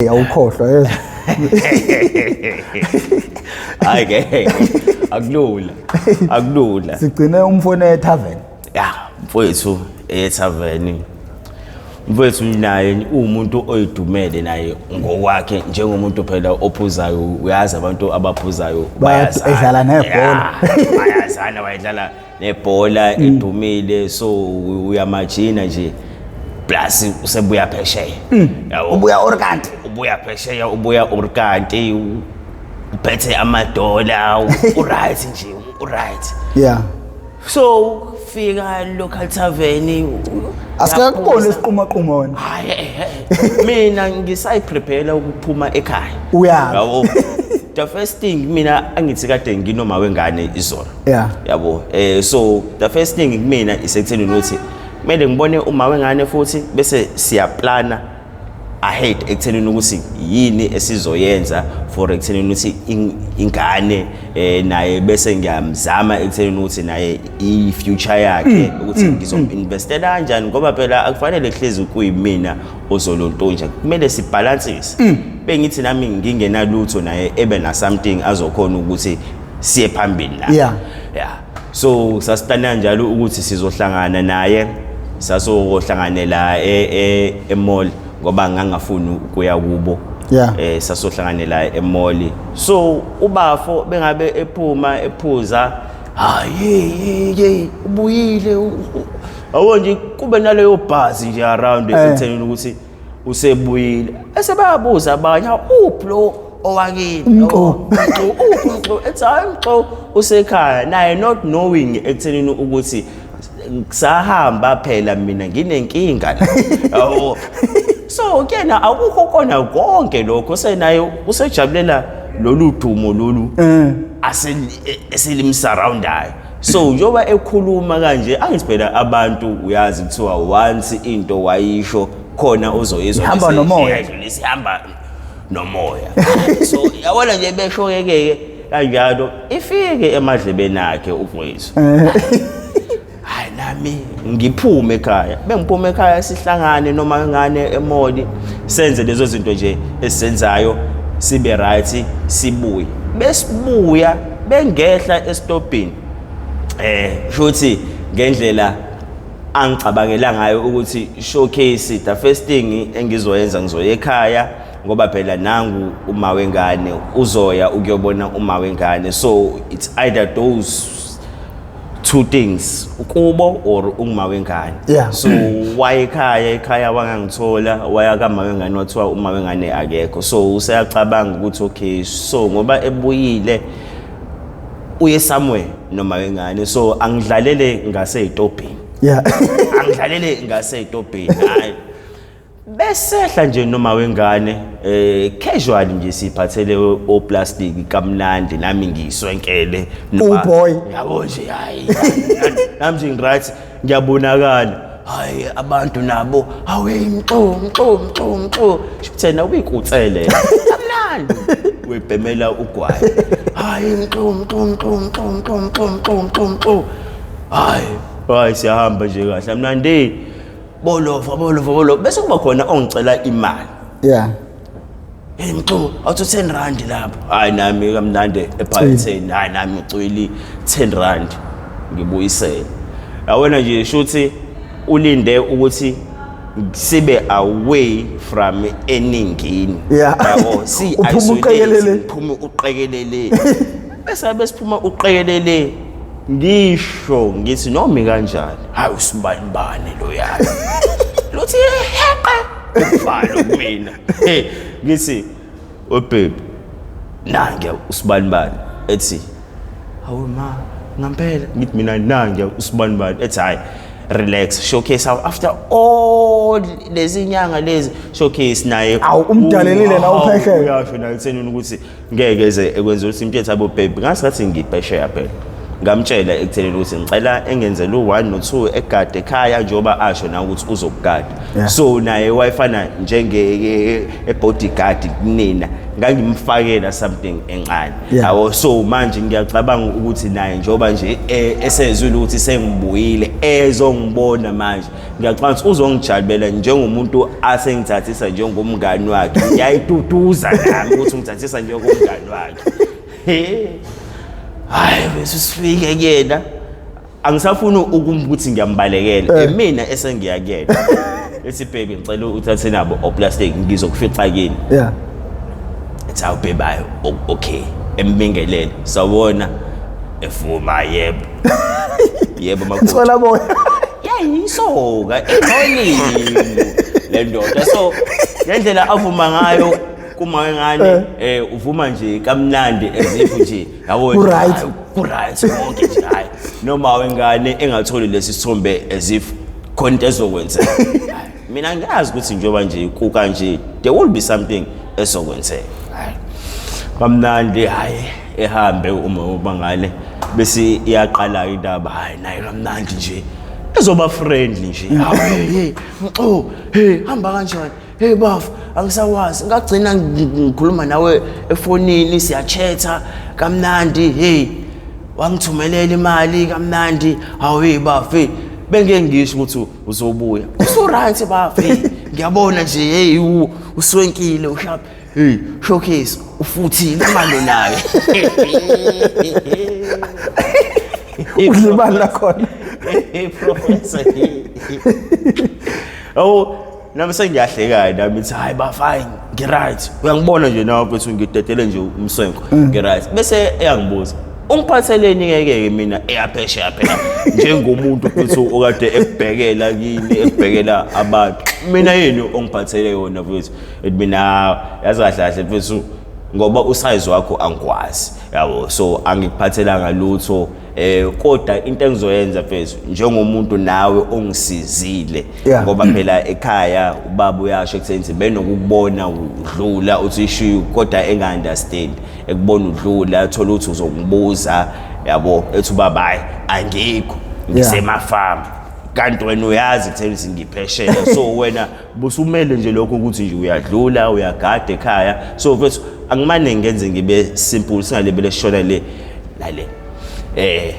awukhohlwa yezwa. Hayi ke akulula Sigcine umfowenu ethaveni. ya mfowethu ethaveni mfowethu naye umuntu oyidumele naye ngokwakhe njengomuntu phela ophuzayo uyazi abantu abaphuzayo Bayadlala nebhola. bayazana bayadlala nebhola edumile so uyamajina nje plus usebuya phesheya Ubuya orkanti. ubuya phesheya ubuya orkanti uphethe amadola uright nje uright Yeah. so fika local tavern Asikakubona isiqumaquma wena. hayi mina ngisayiprepare ukuphuma ekhaya Uyazi. yabo the first thing mina angithi kade nginoma wengane izolo Yeah. yabo so the first thing kumina isekutheni ukuthi kumele ngibone uma wengane futhi bese siyaplana ahead ekuthenini ukuthi yini esizoyenza for ekuthenini ukuthi ingane naye bese ngiyamzama ekuthenini ukuthi naye I future yakhe ukuthi ngizoinvestela kanjani ngoba phela akufanele hlezi kuyimina ozolontonja kumele sibalancise bengithi nami ngingenalutho naye ebe na something azokhona ukuthi siye phambili la yeah so sasitana njalo ukuthi sizohlangana naye sasohlanganela emall ngoba ngangafuni ukuya kubo sasohlanganela emall so ubafo bengabe ephuma ephuza hayi ubuyile awu nje kube naleyo buzz nje around ekuthenini ukuthi usebuyile esebayabuza abanye uplo owakini uplo ethayi usekhaya naye not knowing ekuthenini ukuthi kusahamba phela mina nginenkinga la so kena akukho kona konke lokho senayo usejabulela lolu dumo lolu asilimsurroundayo so njoba ekhuluma kanje angiphela abantu uyazi kuthiwa once into wayisho khona ozoyizwa hamba nomoya sihamba nomoya so yabona nje besho ke kanjalo ifike emadlebeni akhe ufowethu hayi nami ngiphume ekhaya bengiphuma ekhaya sihlangane noma ngane emoli senze lezo zinto nje esizenzayo sibe right sibuye besibuya bengehla estopini shothi ngendlela angicabangela ngayo ukuthi showcase the first thing engizoyenza ngizoya ekhaya ngoba phela nangu uma wengane uzoya ukuyobona uma wengane so it's either those two things ukubo or uma wengane so ekhaya wangangithola waya kama wengane wathiwa uma wengane akekho so useyacabanga ukuthi okay so ngoba ebuyile uye somewhere noma wengane so angidlalele ngase etopini angidlalele ngase etopini hayi besehla nje noma wengane casual nje siphathele o plastic kamnandi nami ngiswenkele boy yabo nje hayi nami nje ngiright ngiyabonakala hayi abantu nabo awe mxo thina ubikutsele kamnandi webhemela ugwayi hayi mxo hayi siyahamba nje kahle mnandi bolo bese kuba khona ongicela imali mxo awuthi 10 rand lapho hayi nami kamnandi ephaketheni hayi nami ngicwili 10 rand ngibuyisela yawona nje shuthi ulinde ukuthi sibe away from eningini yabo si isolate uqekelele bese besiphuma uqekelele ngisho ngithi noma kanjani hayi usibanibani lo yana luthi heqe ufalo kumina ngithi babe nange usibanibani ethi hawu ma ngampela ngithi mina nange usibanibani ethi hayi relax showcase after all lezi nyanga lezi showcase naye umdalelile la upheshela uyasho naye uthenini ukuthi ngeke eze ekwenza ukuthi impethu abo babe ngasathi ngiphesheya phela ngamtshela ekutheleni ukuthi ngicela engenzele u1 no2 egade ekhaya njengoba asho na ukuthi uzokugada so naye wayefana njenge bodyguard kunina ngangimfakela something encane yabo so manje ngiyacabanga ukuthi naye njengoba nje esezwile ukuthi sengibuyile ezongibona manje ngiyacabanga ukuthi uzongijabula njengomuntu asengithathisa njengomngani wakhe ngiyayitutuza nami ukuthi ngithathisa njengomngani wakhe hayi bese sifike kuyena angisafuni ukuthi ngiyambalekela mina esengiyakuyena ethi baby ngicela uthathe nabo oplastic ngizokufica kini ethi awubhebayo okay embingelele sawona efuma yebo yebo makhosi thola boya yayisoka ekhonini le ndoda so ngendlela avuma ngayo kuma wengane uvuma nje kamnandi ezifu nje yabo ku-right wonke nje hayi noma wengane engatholi lesi sithombe ezifu khona into ezokwenzeka mina ngiyazi ukuthi njengoba nje kuka nje there will be something ezokwenzeka kamnandi hayi ehambe uma ubangane bese iyaqala indaba hayi naye kamnandi nje ezoba friendly nje hey hey hamba kanjani hey bafu angisawazi ngagcina ngikhuluma nawe efonini siyachatha kamnandi hey wangithumelela imali kamnandi hawe bafu bengeke ngisho ukuthi uzobuya uso right bafu ngiyabona nje hey uswenkile ushap hey showcase ufuthile imali naye udlibala la khona professor oh nami sengiyahleka nami ngithi hayi ba fine ngiright uyangibona nje nawe mfethu ngidedele nje umswenko ngiright bese eyangibuza ungiphatheleni ngeke mina eyaphesha phela njengomuntu mfethu okade ekubhekela kini ekubhekela abantu mina yini ongiphathele yona mfethu mina yazi kahle kahle mfethu ngoba usize wakho angikwazi yabo so angikuphathelanga lutho kodwa into engizoyenza mfethu njengomuntu nawe ongisizile ngoba phela ekhaya ubaba uyasho ekusethi benokubona udlula uthi ishiyu kodwa enga-understand ekubona udlula athola ukuthi uzokubuza yabo ethi ubaba hayi angikho ngisemafama kanti wena uyazi kutheni ukuthi ngiphesheya so wena busumele nje lokho ukuthi nje uyadlula uyagada ekhaya so mfethu angimane ngenze ngibe simple singalebele shona le lale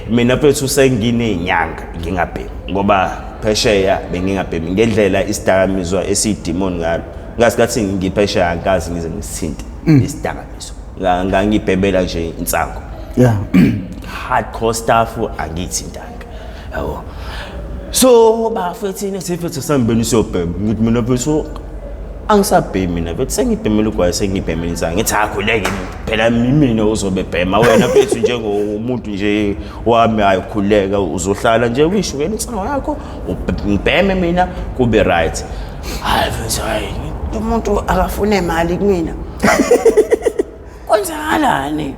mina mfethu senginenyanga ngingabhemi ngoba phesheya bengingabhemi ngendlela isidakamizwa esidemon ngalo ngasikathi ngiphesheya angazi ngize ngisithinte isidakamizwa ngangibhebela nje insango hardcore stuff angithintanga yabo so bafethini sifethu sambeni siyobhema ngithi mina mfethu angisabhemi mina bethi sengibhemela ugwayi sengibhemela insanga ngithi akhuleke phela mina uzobebhema wena mfethu njengomuntu nje wami ayikhuleka uzohlala nje uyishukela insanga yakho ubheme mina kube right hayi mfethu hayi umuntu akafuna imali kumina kwenzakalani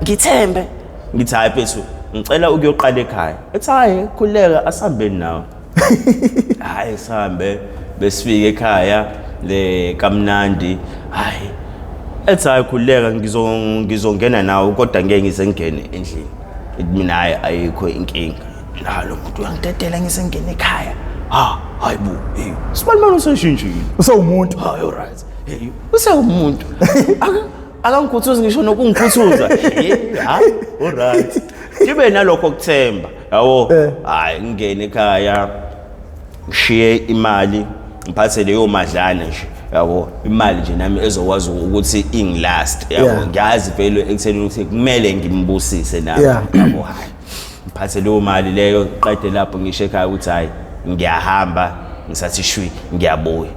ngithembe ngithi hayi mfethu ngicela ukuyoqala ekhaya ethi hayi khuleka asihambeni nawe hayi sihambe besifike ekhaya le kamnandi hayi ethi hayi khuleka ngizongena nawe kodwa ngeke ngizengene endlini mina hayi ayikho inkinga nalo muntu uyangidedela ngisengena ekhaya hayi bu hey sibalmana useshintshile usawumuntu hayi alright hey usawumuntu akangikhuthuza ngisho nokungikhuthuza hayi alright ngibe nalokho ukuthemba yabo hayi ngene ekhaya ngishiye imali ngiphathe leyo madlana nje yabo imali nje nami ezokwazi ukuthi ingilast yabo ngiyazi vele ekutheni ukuthi kumele ngimbusise nami yabo hayi ngiphathe leyo mali leyo qede lapho ngisho ekhaya ukuthi hayi ngiyahamba ngisathi shwi ngiyabuya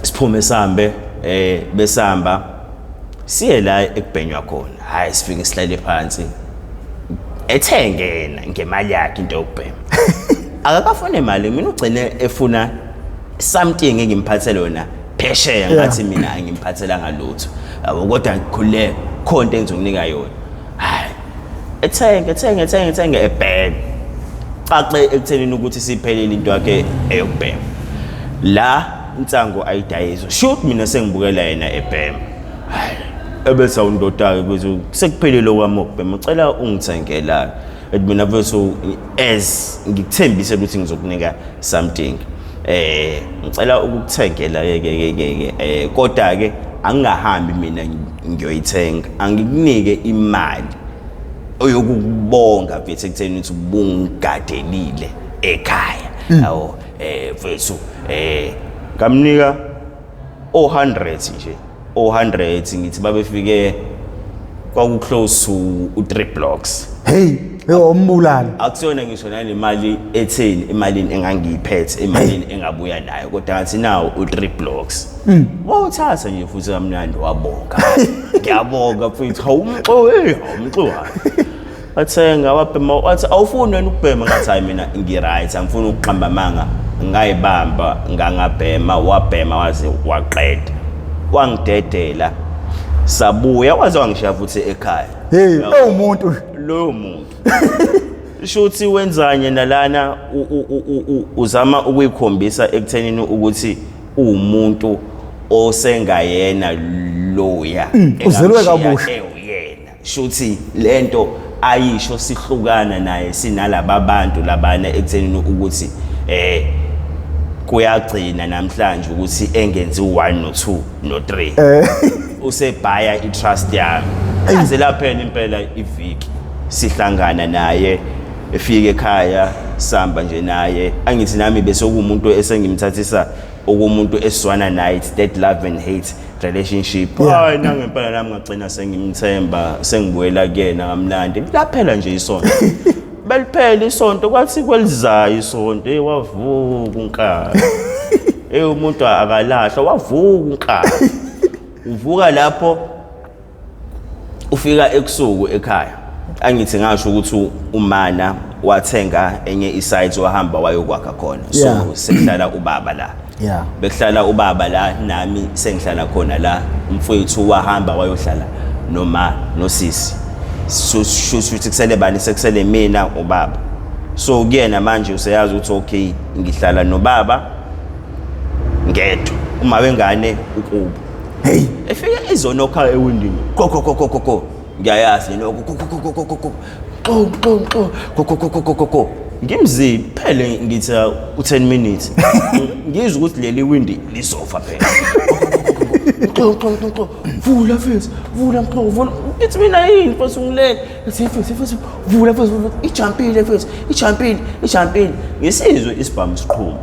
siphume sambe besamba siye la ekubhenywa khona hayi sifike sihlale phansi ethengena ngemali yakhe into yokubhema akakafuna imali mina ugcine efuna something engimphathele yona phesheya ngathi mina angimphathelanga lutho yabo kodwa ngikhuleka khonto engizokunika yona hayi ethenge ebhema xaxe ekuthenini ukuthi siphelele into yakhe eyokubhema la insango ayidayizwa shoot mina sengibukela yena ebhema hayi ebese awundoda ke sekuphelile kwami ukubhema ucela ungithengela ethi mina mfethu as ngikuthembise ukuthi ngizokunika something ngicela ukukuthengela ke kodwa ke angingahambi mina ngiyoyithenga angikunike imali oyokubonga mfethu ekutheni ukuthi ubungadelile ekhaya awu mfethu ngamnika 100 nje 100 ngithi babefike kwaku close to 3 blocks hey umbulala akusona ngisho nale mali etheni emalini engangiyiphethe emalini engabuya nayo kodwa ngathi nawo 3 blocks wawuthatha nje futhi kamnandi wabonga ngiyabonga futhi umxo athenga wabhema wathi awufuni wena ukubhema ngathi hayi mina ngiright angifuni ukuqamba manga ngayibamba ngangabhema wabhema waze waqeda wangidedela sabuya waze wangishiya futhi ekhaya hey umuntu lo muntu shuthi wenzanye nalana uzama ukuyikhombisa ekuthenini ukuthi umuntu osengayena loya uzelwe kabusha uyena shuthi lento ayisho sihlukana naye sinalabo abantu labana ekuthenini ukuthi kuyagcina namhlanje ukuthi engenzi 1 no 2 no 3 usebhaya itrust yami aze laphela impela iviki sihlangana naye efike ekhaya samba nje naye angithi nami bese kumuntu esengimthathisa okumuntu esizwana naye that love and hate relationship hayi nangempela nami ngagcina sengimthemba sengibuyela kuyena kamnandi laphela nje isonto beliphela isonto kwathi kwelizayo isonto wavuka unkala umuntu akalahla wavuka unkala uvuka lapho ufika ekusuku ekhaya angithi ngasho ukuthi umana wathenga enye isite wahamba wayokwakha khona so sekuhlala ubaba la bekuhlala ubaba la nami sengihlala khona la umfowethu wahamba wayohlala noma nosisi so shuthi kusele bani sekusele mina ubaba so kuyena manje useyazi ukuthi okay ngihlala nobaba ngedwa uma wengane ukuba hey efika izonokha ewindini ko ngiyayazi lokho ko ngimzini phele ngithi u10 minutes ngizwe ukuthi leli windi lisofa phela vula fethu vula vula ithi mina yini futhi ungilele ethi fethu vula fethu ijumpile fethu ijumpile ngisizwe isibhamu siqhuma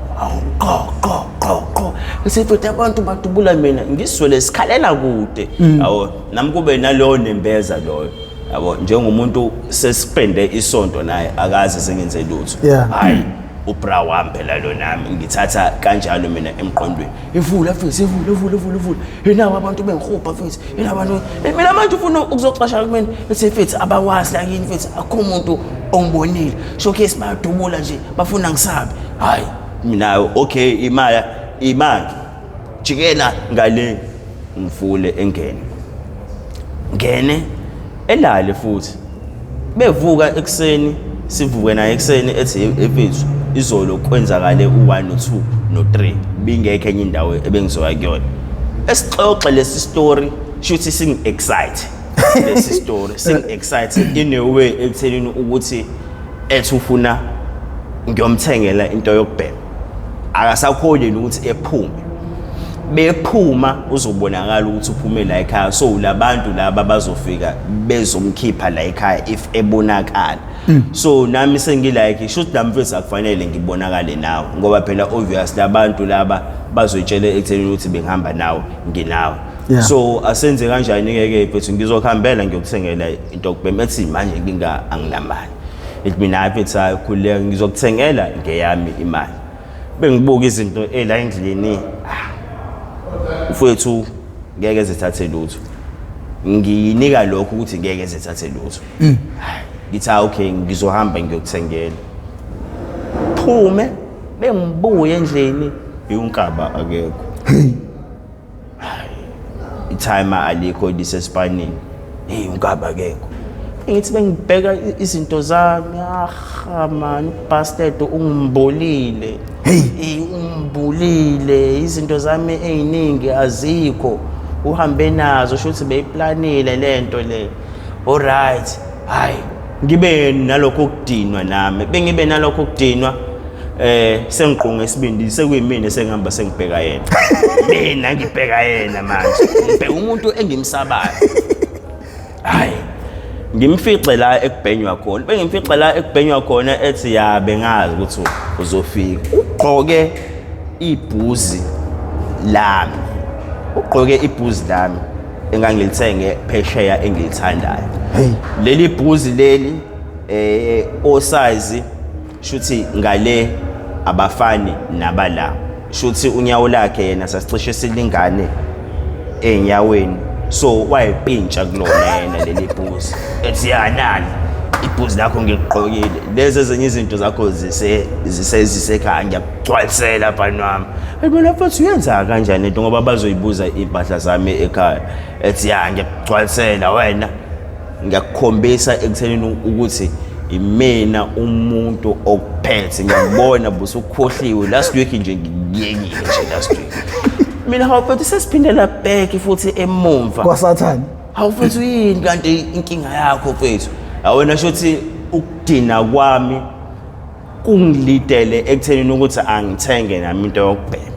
qo ethi fethu abantu badubula mina ngiswele sikhalela kude yabo nami kube nalowo nembeza loyo yabo njengomuntu sesipende isonto naye akaze sengenze lutho hayi ubra wami phela lo nami ngithatha kanjalo mina emqondweni evula fethu evula nawo abantu bengihupha fethu abantu mina manje ufuna ukuzoxasha kumina ethi fethu abawazi la yini fethu akho umuntu ongibonile showcase bayadubula nje bafuna ngisabe hayi mina okay imali jikela ngale ngivule ngene elale futhi bevuka ekseni sivuke naye ekseni ethi efethu izolo kwenzakale u1 no 2 no 3 bingekho enye indawo ebengizoya kuyona esixoxe lesi story shuthi sing excite lesi story sing excited in a way ekuthelini ukuthi ethi ufuna ngiyomthengela into yokubhema akasakhonye ukuthi ephume bephuma uzobonakala ukuthi uphume la ekhaya so labantu laba bazofika bezomkhipha la ekhaya if ebonakala so nami sengilike should nami mfethu akufanele ngibonakale nawe ngoba phela obvious labantu laba bazoyitshela ekuthenini ukuthi bengihamba nawe nginawe so asenze kanjani ke mfethu ngizokhambela ngiyokuthengela into yokubhema ethi manje nginga anginamali ethi mina mfethu akhuleka ngizokuthengela ngeyami imali bengibuka izinto la endlini ufethu ngeke zithathe lutho ngiyinika lokho ukuthi ngeke zithathe lutho ngithi okay ngizohamba ngiyokuthengela phume bengibuye endlini unkaba akekho itime alikho disespanini unkaba akekho ngithi bengibheka izinto zami man bastard ungimbolile umbulile izinto zami eziningi azikho uhambe nazo shuthi beyiplanile lento le alright hayi ngibe nalokho ukudinwa nami bengibe nalokho ukudinwa sengiqunga isibindi sekuyimina sengihamba sengibheka yena mina ngibheka yena manje ngibheka umuntu engimsabayo hayi ngimfice la ekubhenywa khona bengimfice la ekubhenywa khona ethi ya bengazi ukuthi uzofika ugqoke ibhuzi lami engangilithenge phesheya engilithandayo leli bhuzi leli osize shuthi ngale abafani nabala shuthi unyawo lakhe yena sasicishe silingane enyaweni so wayepintsha kulona yena leli bhuzi ethi yanani ibhuzi lakho ngigqokile lezi ezinye izinto zakho zisekhaya ngiyagcwalisela bani wami mina futhi uyenza kanjani into ngoba bazoyibuza impahla zami ekhaya ethi ya ngiyagcwalisela wena ngiyakukhombisa ekuthenini ukuthi imina umuntu okuphethe ngiyabona busukhohliwe last week nje ngiyekile nje last week mina hawuphethe sesiphindela back futhi emumva kwasathani hawuphethe yini kanti inkinga yakho mfethu awena shothi ukudina kwami kungilidele ekuthenini ukuthi angithenge nami into yokubhema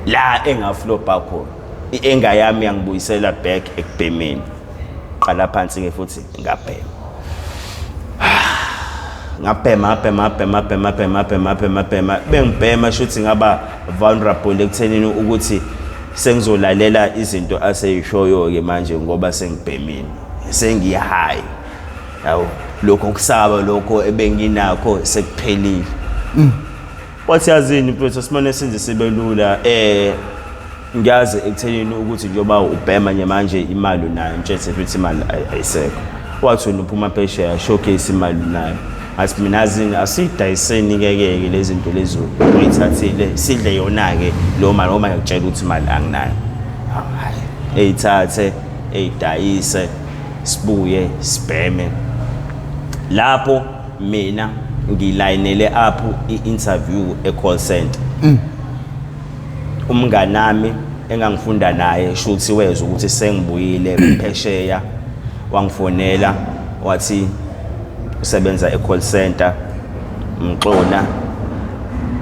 la engaflopa khona ienga yami yangibuyisela back ekubhemeni qala phansi ke futhi ngabhema bengibhema shuthi ngaba vulnerable ekuthenini ukuthi sengizolalela izinto aseyishoyo ke manje ngoba sengibhemini sengiyahayi yawo lokho kusaba lokho ebenginakho sekuphelile wathi yazini mfethu simane senze sibe lula ngiyazi ekuthenini ukuthi njoba ubhema nje manje imali unayo ntshetse futhi imali ayisekho wathi uphuma phesheya showcase imali unayo asi mina azini asidayiseni keke lezi zinto lezo uyithathile sidle yona ke lo mali noma yakutshela ukuthi imali anginayo hayi eyithathe eyidayise sibuye sibheme lapho mina ngilayinele apho i-interview e-call center umngani nami engangifunda naye shuthi wezwe ukuthi sengibuyile phesheya wangifonela wathi usebenza e-call center mxona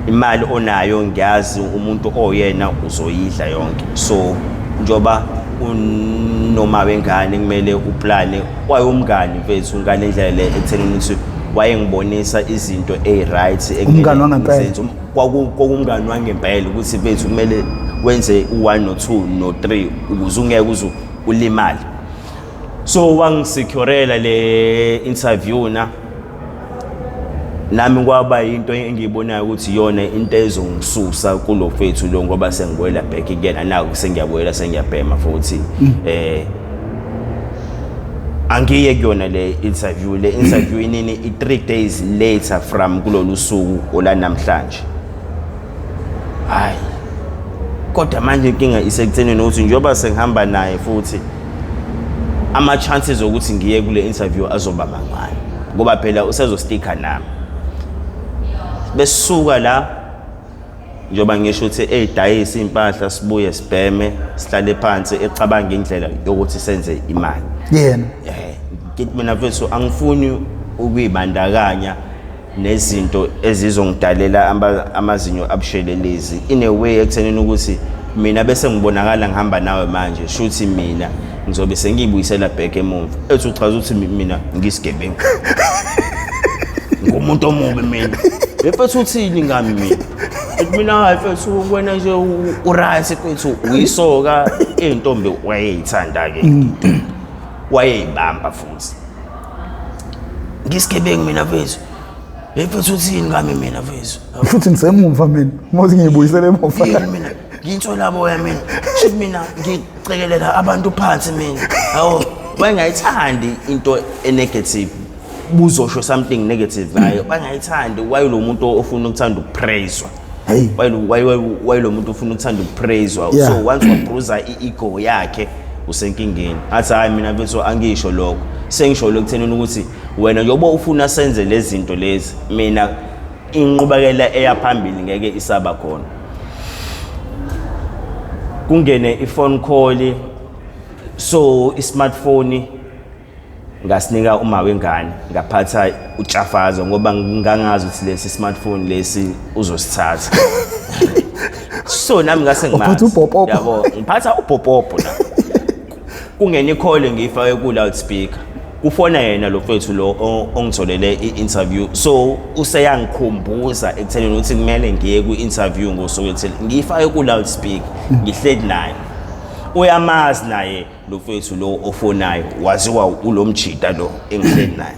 imali onayo ngiyazi umuntu oyena uzoyidla yonke so njoba unoma wengane kumele uplane wayumngani mfethu ngalendlela le ekuthenini ukuthi wayengibonisa izinto right umngani wangempela kwakumngani wangempela ukuthi mfethu kumele wenze u1 no2 no3 ukuze ungeke ulimali so wangisecurela le interview nami kwaba into engiyibonayo ukuthi yona into ezongisusa kulo fethu lo ngoba sengibuyela back again naku sengiyabuyela sengiyabhema futhi angiye kuyona le interview inini i3 days later from kulolu suku ola namhlanje hayi kodwa manje inkinga isekuthenini ukuthi njoba sengihamba naye futhi ama chances ukuthi ngiye kule interview azoba mangani ngoba phela usezostika nami besuka la njoba ngisho ukuthi eyidayisa impahla sibuye sibheme sihlale phansi ecabanga indlela yokuthi senze imali yena ngithi mina mfethu angifuni ukuyibandakanya nezinto ezizongidalela amazinyo abushelelezi in a way ekuthenini ukuthi mina bese ngibonakala ngihamba nawe manje shuthi mina ngizobe sengiyibuyisela back emumva ethi uchaza ukuthi mina ngisigebengu ngumuntu omubi mina befethu uthini ngami mina mina hayi mfethu wena nje uright mfethu uyisoka intombi wayeyithanda ke wayeyibamba futhi ngisigebengu mina mfethu befethu uthini ngami mina mfethu futhi ngisemumva mina mose ngiyibuyisele emumva mina ngintsola boya mina shithi mina ngicekelela abantu phansi mina awu wayengayithandi into enegative buzosho something negative ngayo bangayithandi wayelo muntu ofuna ukuthanda ukupraiswa wayelo muntu ofuna ukuthanda ukupraiswa so once wabruza iego yakhe usenkingeni athi hayi mina mfethu angisho lokho sengisho lokuthenini ukuthi wena njengoba ufuna senze lezi zinto lezi mina inqubekela eyaphambili ngeke isaba khona kungene i-phone call, so i-smartphone ngasinika uma wengane ngaphatha utshafazo ngoba ngangazi ukuthi lesi smartphone lesi uzosithatha. So nami ngase ngimazi yabo ngiphatha upopopo la. Kungena i-call ngiyifake ku loudspeaker. Kufona yena lo mfethu lo ongitholele i-interview, so useyangikhumbuza ekuthenini ukuthi kumele ngiye ku-interview ngosuku ethile. Ngiyifake ku loudspeaker ngihleli naye. Uyamazi naye lo mfethu lo ofonayo, waziwa ulomjida lo engihleli naye.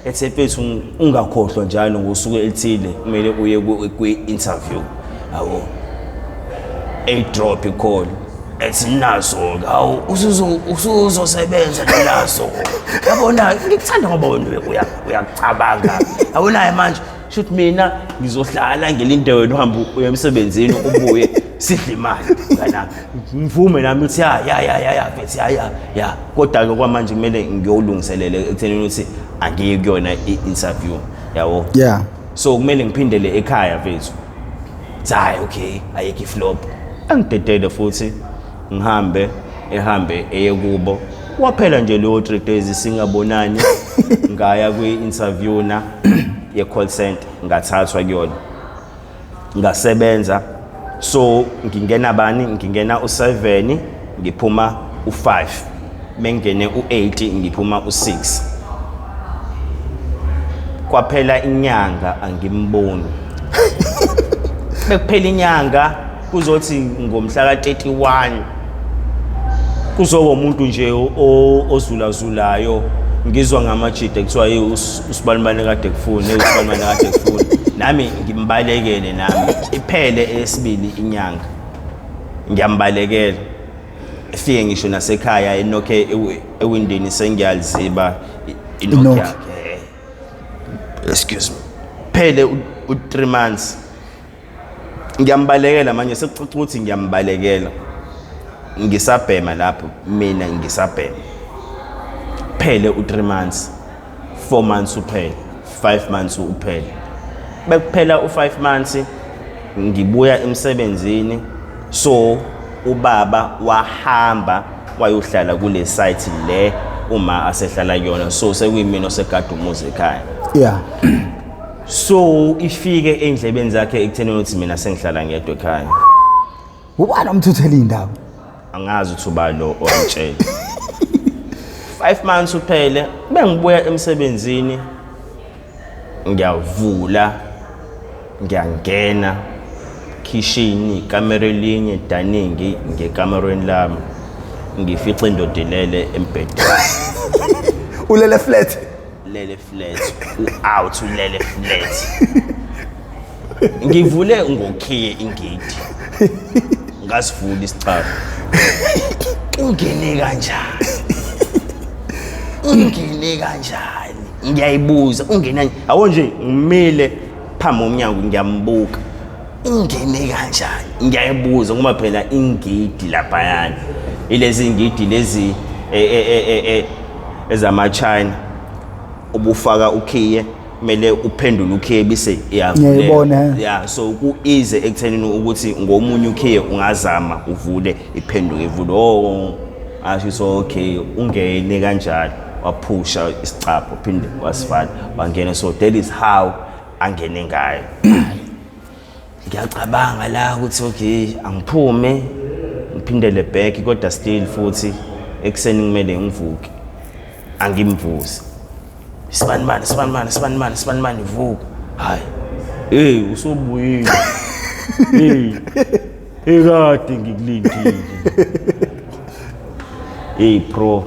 Ethe mfethu ungakhohlwa njalo ngosuku elithile kumele uye ku-interview. Awu drop i-call ethi naso hawu usuzosebenza naso. Yabona ngikuthanda ngoba wena uyacabanga. Awunaye manje shothi mina ngizohlala ngilinde wena uhambe uye emsebenzini ubuye sidle imali kana ngivume nami uthi ya bethi ya kodwa ke kwamanje kumele ngiyolungiselele ekuthenini ukuthi angiye kuyona i-interview yabo. Yeah. So kumele ngiphindele ekhaya mfethu. Hayi okay ayeke iflop. Angidedele futhi ehambe eye kubo. Waphela nje leyo 3 days singabonani. Ngaya kwi-interview na ye-call center ngathathwa kuyona. Ngasebenza. So ngingena u7 ngiphuma u5. Bengene u8 ngiphuma u6. Kwaphela inyanga angimboni. Bekuphela inyanga kuzothi ngomhla ka31 kuzoba umuntu nje ozulazulayo ngizwa ngamajida kuthiwa hey usibanibane kade kufuna nami ngimbalekele nami iphele esibili inyanga ngiyambalekela efike ngisho nasekhaya enokhe ewindini sengiyaliziba inokhe yakhe excuse me phele u3 months ngiyambalekela manje sekucaca ukuthi ngiyambalekela ngisabhema lapho mina ngisabhema phele u3 months 4 months uphele 5 months uphele bekuphela u5 months ngibuya emsebenzini so ubaba wahamba wayohlala kule site le uma asehlala yona so sekuyimina osegada umuzi ekhaya. Yeah. So ifike endlebeni zakhe ekuthenini ukuthi mina sengihlala ngedwa ekhaya. Ubani omthuthela indaba? Angazi ukuthi ubani lo owamtshela. 5 months uphele bengibuya emsebenzini ngiyavula ngiyangena kitchen ikamera linye daningi ngekamereni lami ngifica indoda lele embhedeni. Ulele flat. Lele flat out ulele flat. Ngivule ngokhiye ingidi ngasivula isicabu. Ungene kanjani ngiyayibuza ungena awu nje ngimile phambi omnyango ngiyambuka ungene kanjani ngiyayibuza ngoba phela ingidi lapha yana ilezi ingidi lezi ezama China ubufaka ukhiye kumele uphendule ukhiye bise iyabona. Yeah, so ku easy ekuthenini ukuthi ngomunye ukhiye ungazama uvule iphenduke ivule asho so okay ungene kanjalo waphusha isicapho phinde wasivala wangena so that is how angene ngayo. Ngiyacabanga la ukuthi okay angiphume ngiphindele back kodwa still futhi ekseni kumele ngivuke angimvusi Sibanibani vuka hayi usobuyile kade ngikulindile bro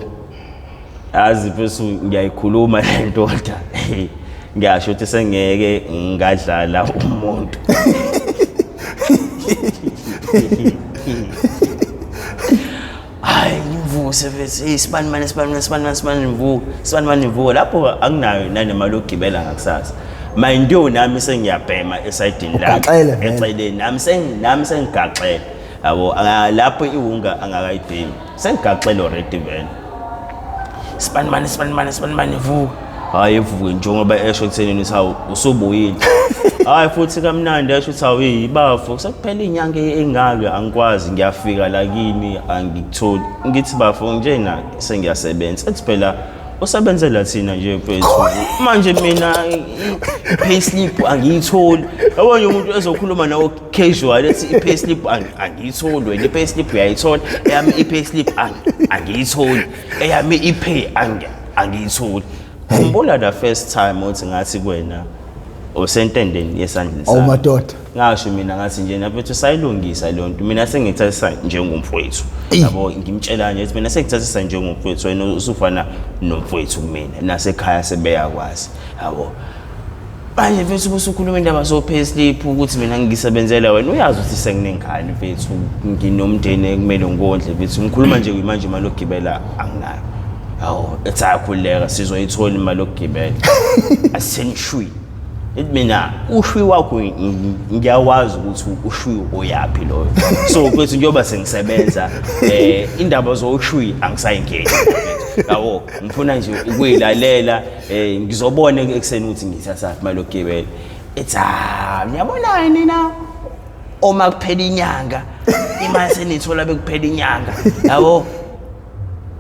azi bese ngiyayikhuluma le ndoda ngiyasho ukuthi sengeke ngadlala umuntu. Hayi ngivuse bese sibanibani vuka lapho anginayo nanemali yokugibela ngakusasa. Mind you nami sengiyabhema esayidini la eceleni nami sengigaxele yabo lapho iwunga angakayidingi sengigaxele already vele. Sibanibani vuka hayi vuke njengoba esho ekuthenini usobuyile hayi futhi kamnandi yasho ukuthi awu bafo sekuphela inyanga engaka angikwazi ngiyafika la kini angikutholi ngithi bafo nje na sengiyasebenza ethi phela usebenzela thina nje mfethu manje mina payslip angiyitholi yabona umuntu ezokhuluma nawe casual ethi ipayslip angiyitholi wena ipayslip uyayithola eyami ipayslip angiyitholi eyami ipay angiyitholi khumbula the first time uthi ngathi kuwena osentendeni yesandleni sami madoda ngasho mina ngathi nje nafethu sayilungisa le nto mina sengithathisa njengomfowethu yabo ngimtshela nje mina sengithathisa njengomfowethu wena usufana nomfowethu kumina nasekhaya sebeyakwazi yabo manje mfethu kusukhuluma indaba zo payslip ukuthi mina ngisebenzela wena uyazi ukuthi senginengane mfethu nginomndeni kumele ngondle mfethu ngikhuluma nje manje imali yokugibela anginayo hawo ethakhuleka sizoyithola imali yokugibela asenshwi mina ushwi wakho ngiyawazi ukuthi ushwi oyapi loyo so mfethu njengoba sengisebenza indaba zoshwi angisayingeni yabo ngifuna nje ukuyilalela ngizobona ekseni ukuthi ngithatha imali yokugibela ethi ngiyabona nina uma kuphela inyanga imali senithola bekuphela inyanga yabo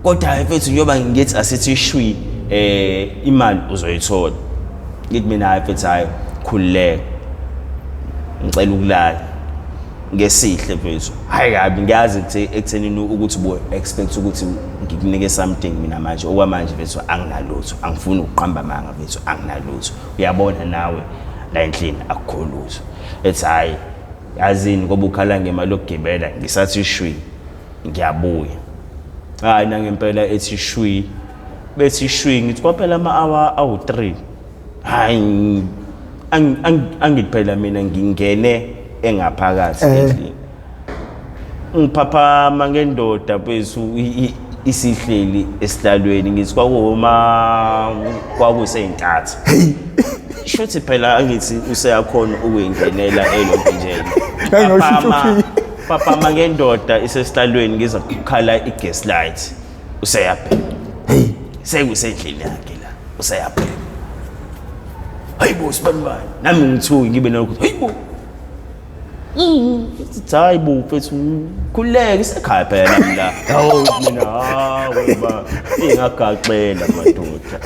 kodwa mfethu njengoba ngithi asithi shwi imali uzoyithola ngithi mina mfethu hayi khulileke ngicela ukulala ngesihle mfethu hayi kabi ngiyazi ukuthi ekuthenini ukuthi bo expect ukuthi ngikunike something mina manje okwamanje mfethu anginalutho angifuni ukuqamba manga mfethu anginalutho uyabona nawe la endlini akukho lutho ethi hayi yazini ngoba ukhala ngemali yokugibela ngisathi shwi ngiyabuya hayi nangempela ethi shwi bethi shwi ngithi kwaphela ama-hour awu-3 hayi angiphela mina ngingene engaphakathi endlini ngiphaphama ngendoda phezu isihleli esihlalweni ngithi kwakuseyintatha shuthi phela angithi useyakhona ukuyingenela elompinjeni phaphama ngendoda isesihlalweni ngiza kukhala i-gas light useyabheka sekusendlini yakhe la useyabheka hayibo sibani nami ngithuki ngibe nalokho hayibo hayibo mfethu khuleka isekhaya phela la hawo mina weba ingagaxela madoda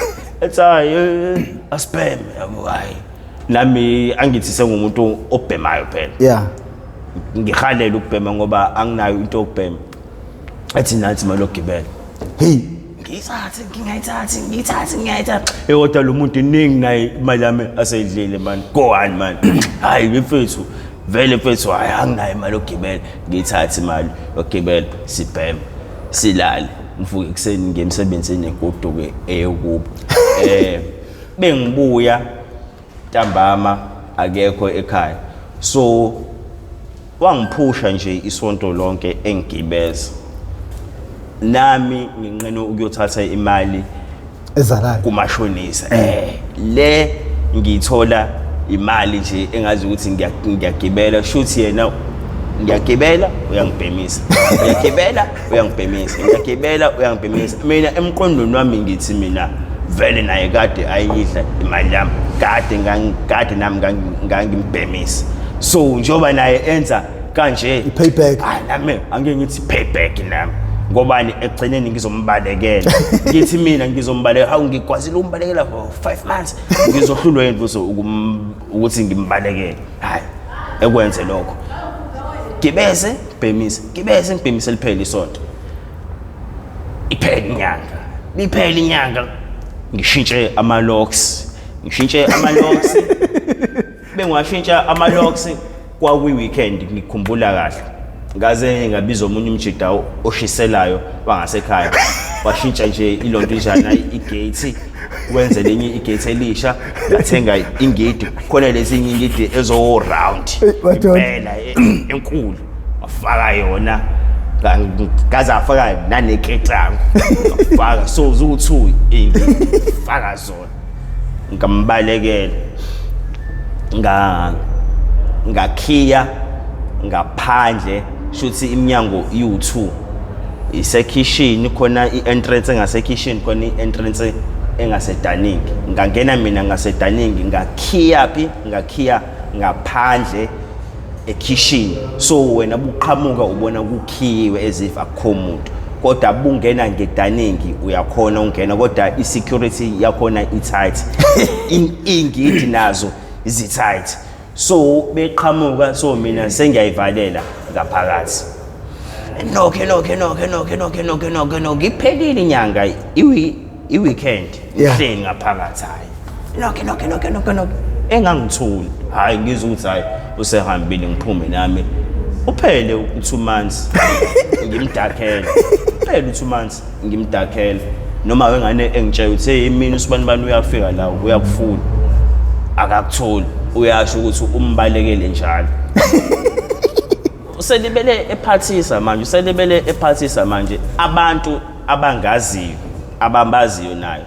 ethi hayi aspam yabo hayi nami angithi sengumuntu obhemayo phela yeah ngihalela ukubhema ngoba anginayo into yokubhema ethi nathi imali yokugibela hey ngiyithatha kodwa lo muntu iningi naye imali yami aseyidlile man go on man hayi mfethu vele mfethu hayi anginayo imali yokugibela ngiyithatha imali yokugibela sibhema silale ngivuke ekseni ngemsebenzini enkoduke eyokubo bengibuya ntambama akekho ekhaya so wangiphusha nje isonto lonke engigibeza nami nginqene ukuyothatha imali ezalayo kumashonisa le ngithola imali nje engazi ukuthi ngiyagibela shuthi yena ngiyagibela uyangibhemisa ngiyagibela uyangibhemisa mina emqondweni wami ngithi mina vele naye kade ayidla imali yami kade nami ngangimbhemisa so njoba naye enza kanje i-payback nami angeke ngithi payback nami ngobani egcineni ngizombalekela ngithi mina ngizombalekela hawu ngikwazile umbalekela for 5 months ngizohlulwa yini ukuthi ngimbalekele hayi ekwenze lokho gibeze ngibhemisa liphele isonto iphele inyanga ngishintshe ama-locks bengiwashintsha ama-locks kwakuyi weekend ngikhumbula kahle ngaze ngabiza omunye umjida oshiselayo wangasekhaya washintsha nje ilonto njana igate wenze lenye igate elisha ngathenga ingidi khona lezinye ingidi ezo round impela enkulu wafaka yona ngaze afaka naneketrango wafaka so uzu2 ingidi faka zona ngambalekela ngakhiya ngaphandle shuthi iminyango u2 isekitchen khona ientrance engasekitchen khona ientrance engasedaningi ngangena mina ngasedaningi ngakhiya ngaphandle ekitchen, so wena buqhamuka ubona kukhiwe as if akukho umuntu, kodwa bungena ngedaningi uyakhona ungena, kodwa i-security yakhona i-tight ingidi nazo zi-tight, so beqhamuka, so mina sengiyayivalela ngaphakathi. No, ngiphelile inyanga i-weekend ngihleli ngaphakathi, hayi no, engangithuli, hayi ngizwe ukuthi hayi usehambile ngiphume nami, uphele u2 months ngimdakhela, uphele u2 months ngimdakhela, noma wengane engitshela ukuthi hey mina uSibanibani uyafika la uyakufuna akakutholi, uyasho ukuthi umbalekele njalo. Uselibele ephathisa manje, abantu abangaziyo abambaziyo nayo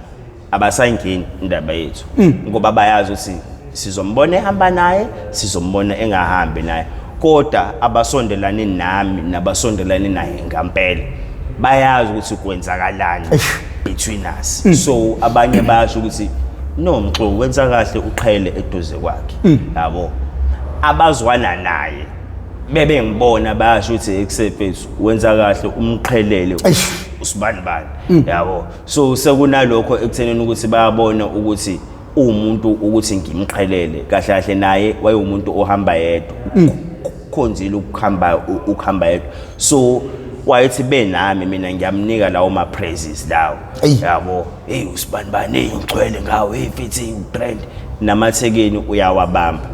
abasayingeni indaba yethu, ngoba bayazi ukuthi sizombona ehamba naye, sizombona engahambi naye, kodwa abasondelane nami nabasondelane naye ngampela bayazi ukuthi kwenzakalani between us. So abanye bayasho ukuthi no Mxolo wenza kahle uqhele eduze kwakhe, yabo. Abazwana naye bebe ngibona bayasho ukuthi eksephethu wenza kahle umqhelele uSibanibani, yabo. So sekunalokho ekuthenini ukuthi bayabona ukuthi umuntu ukuthi ngimqhelele kahle kahle, naye wayeumuntu ohamba yedwa, khonzile ukuhamba yedwa, so wayethi benami mina ngiyamnika lawo ma praises lawo, yabo. Hey uSibanibani, hey ngicwele ngawe, hey mfethu ubrand namathekeni uyawabamba.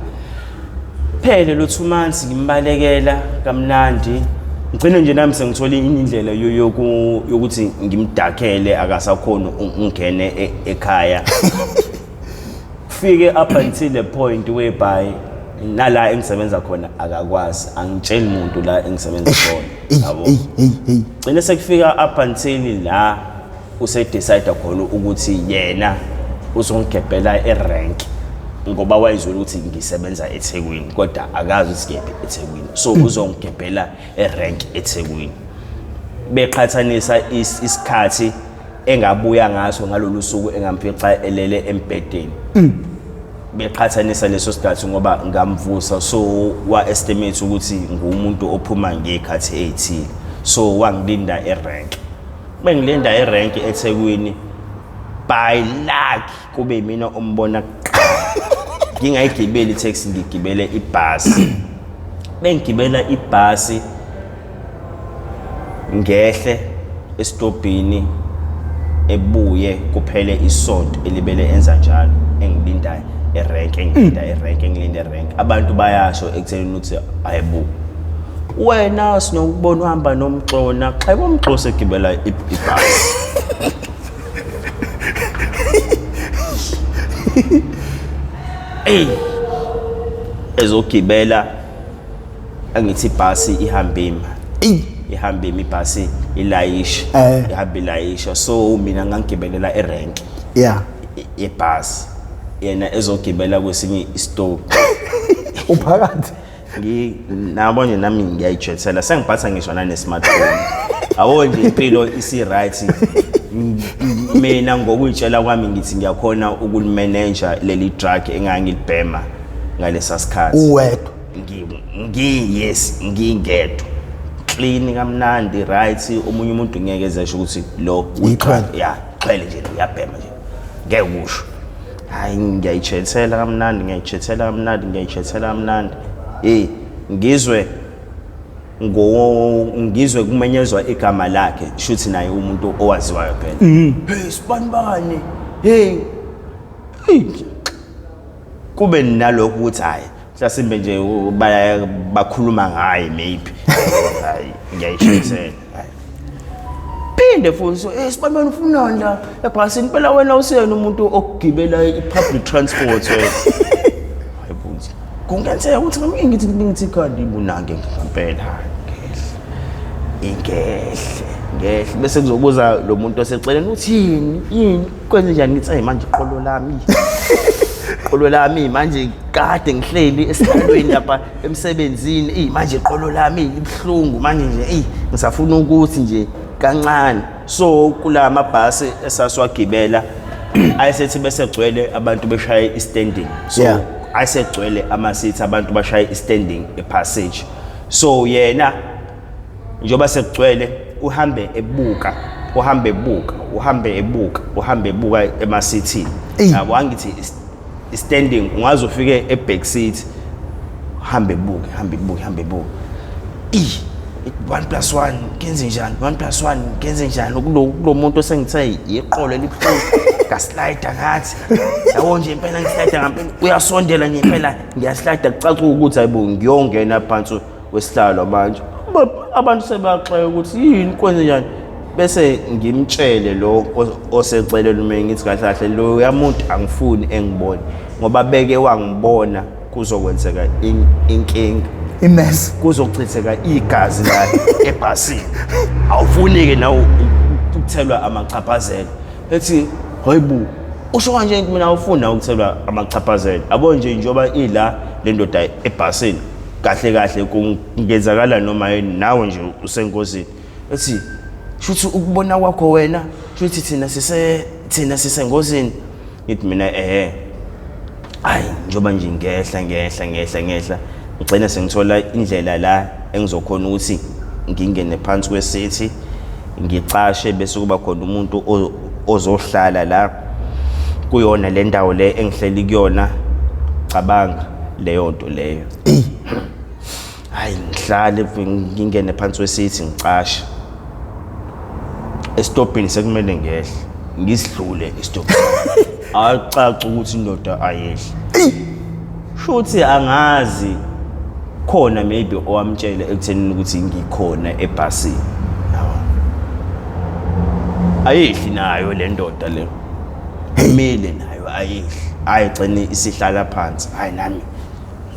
Phele lo 2 months ngimbalekela kamnandi, ngicine nje nami sengithola indlela yokuthi ngimdakhele akasakhona ungene ekhaya. Fike up until the point whereby nala engisebenza khona akakwazi, angitsheli umuntu la engisebenza khona, yabo. Cine sekufika up until la usedecide khona ukuthi yena uzongigebhela erank, ngoba wayizwe ukuthi ngisebenza eThekwini kodwa akazi isigebe eThekwini, so uzongigebhela erank eThekwini. Beqhathanisa isikhathi engabuya ngaso ngalolu suku engamphica elele embedeni, beqhathanisa leso sikhathi ngoba ngamvusa, so wa estimate ukuthi ngumuntu ophuma ngekhathi ezithile, so wangilinda erank. Bengilinda erank eThekwini, by luck kube mina umbona ngingayigibeli taxi, ngigibele ibhasi. Bengigibela ibhasi ngehle estopini, ebuye kuphele isonto elibele enza njalo, engilinda erank, abantu bayasho ekuthenini ukuthi ayibu wena sinokubona uhamba noMxona, xa uMxolo segibela ibhasi. Hey ezogibela angithi ibhasi ihambe ibhasi ilayisha, so mina ngangigibelela erank yebhasi, yena ezogibela kwesinye istop uphakathi. Nabonye nami ngiyayijethela, sengiphatha ngisho nane-smartphone, awo nje impilo isi-right. Mina ngokuyitshela kwami ngithi ngiyakhona ukulimanage leli drug engangilibhema ngalesa sikhathi uwedwa, ngingedwa, clean kamnandi, right. Omunye umuntu ngeke ezesho ukuthi lo xhele nje uyabhema nje, ngeke kusho. Hayi ngiyayijethela kamnandi, ngizwe kumenyezwa igama lakhe, shuthi naye umuntu owaziwayo phela. Hey Sibanibani, hey kube nalokho ukuthi hayi mhlasimbe nje bakhuluma ngaye maybe. Hayi ngiyayishethela, phinde futhi hey Sibanibani ufunani la ebhasini, phela wena usiyena umuntu okugibela i-public transport. Hayibuthi kungenzeka ukuthi nami ngithi khadi bunange ngempela, ngehle bese kuzobuza lo muntu oseceleni uthi yini kwenze njani, ngithi hey manje qolo lami manje kade ngihleli esihlalweni lapha emsebenzini, manje qolo lami ibhlungu manje nje, ngisafuna ukuthi nje kancane. So kula mabhasi esasiwagibela ayisethi bese gcwele abantu beshaya istanding, so asegcwele ama-seats abantu bashaya standing passage. So yena njoba sekugcwele uhambe ebuka ema-seatini. Yabo angithi standing ungaze ufike e-back seat hambe ebuka 1+1 kenze njani 1+1 kenze njani kulo muntu osengithe iqolo elibuhlungu ngaslide ngathi yabo nje impela ngislide ngempela uyasondela nje impela ngiyaslide kucaca ukuthi hayibo ngiyongena phansi wesihlalo manje abantu sebaxoxa ukuthi yini kwenze njani bese ngimtshele lo osecele noma ngithi kahle kahle lo uyamuntu angifuni engibone ngoba beke wangibona kuzokwenzeka inkinga imess kuzochitheka igazi la ebhasini awufuni ke nawe ukuthelwa amachaphazelo ethi hayibo usho kanje mina awufuna ukuthelwa amachaphazelo yabo nje njoba ila le ndoda ebhasini kahle kahle kungenzakala noma yini nawe nje usenkosini ethi shuthi ukubona kwakho wena shuthi thina sisengozini ngithi mina hayi njoba nje ngehla ngicela sengithola indlela la engizokhona ukuthi ngingene phansi kwesithi ngicashe bese kuba khona umuntu ozohlala la kuyona le ndawo le engihleli kuyona cabanga leyo nto leyo hayi ngihlale ngingene phansi kwesithi ngicashe estopini sekumele ngehle ngisidlule estopini acaca ukuthi indoda ayehle shuthi angazi khona maybe owamtshela ekuthenini ukuthi ngikhona ebhasini ayehli nayo le ndoda le imile nayo ayehli ayigcine isihlala phansi hayi nami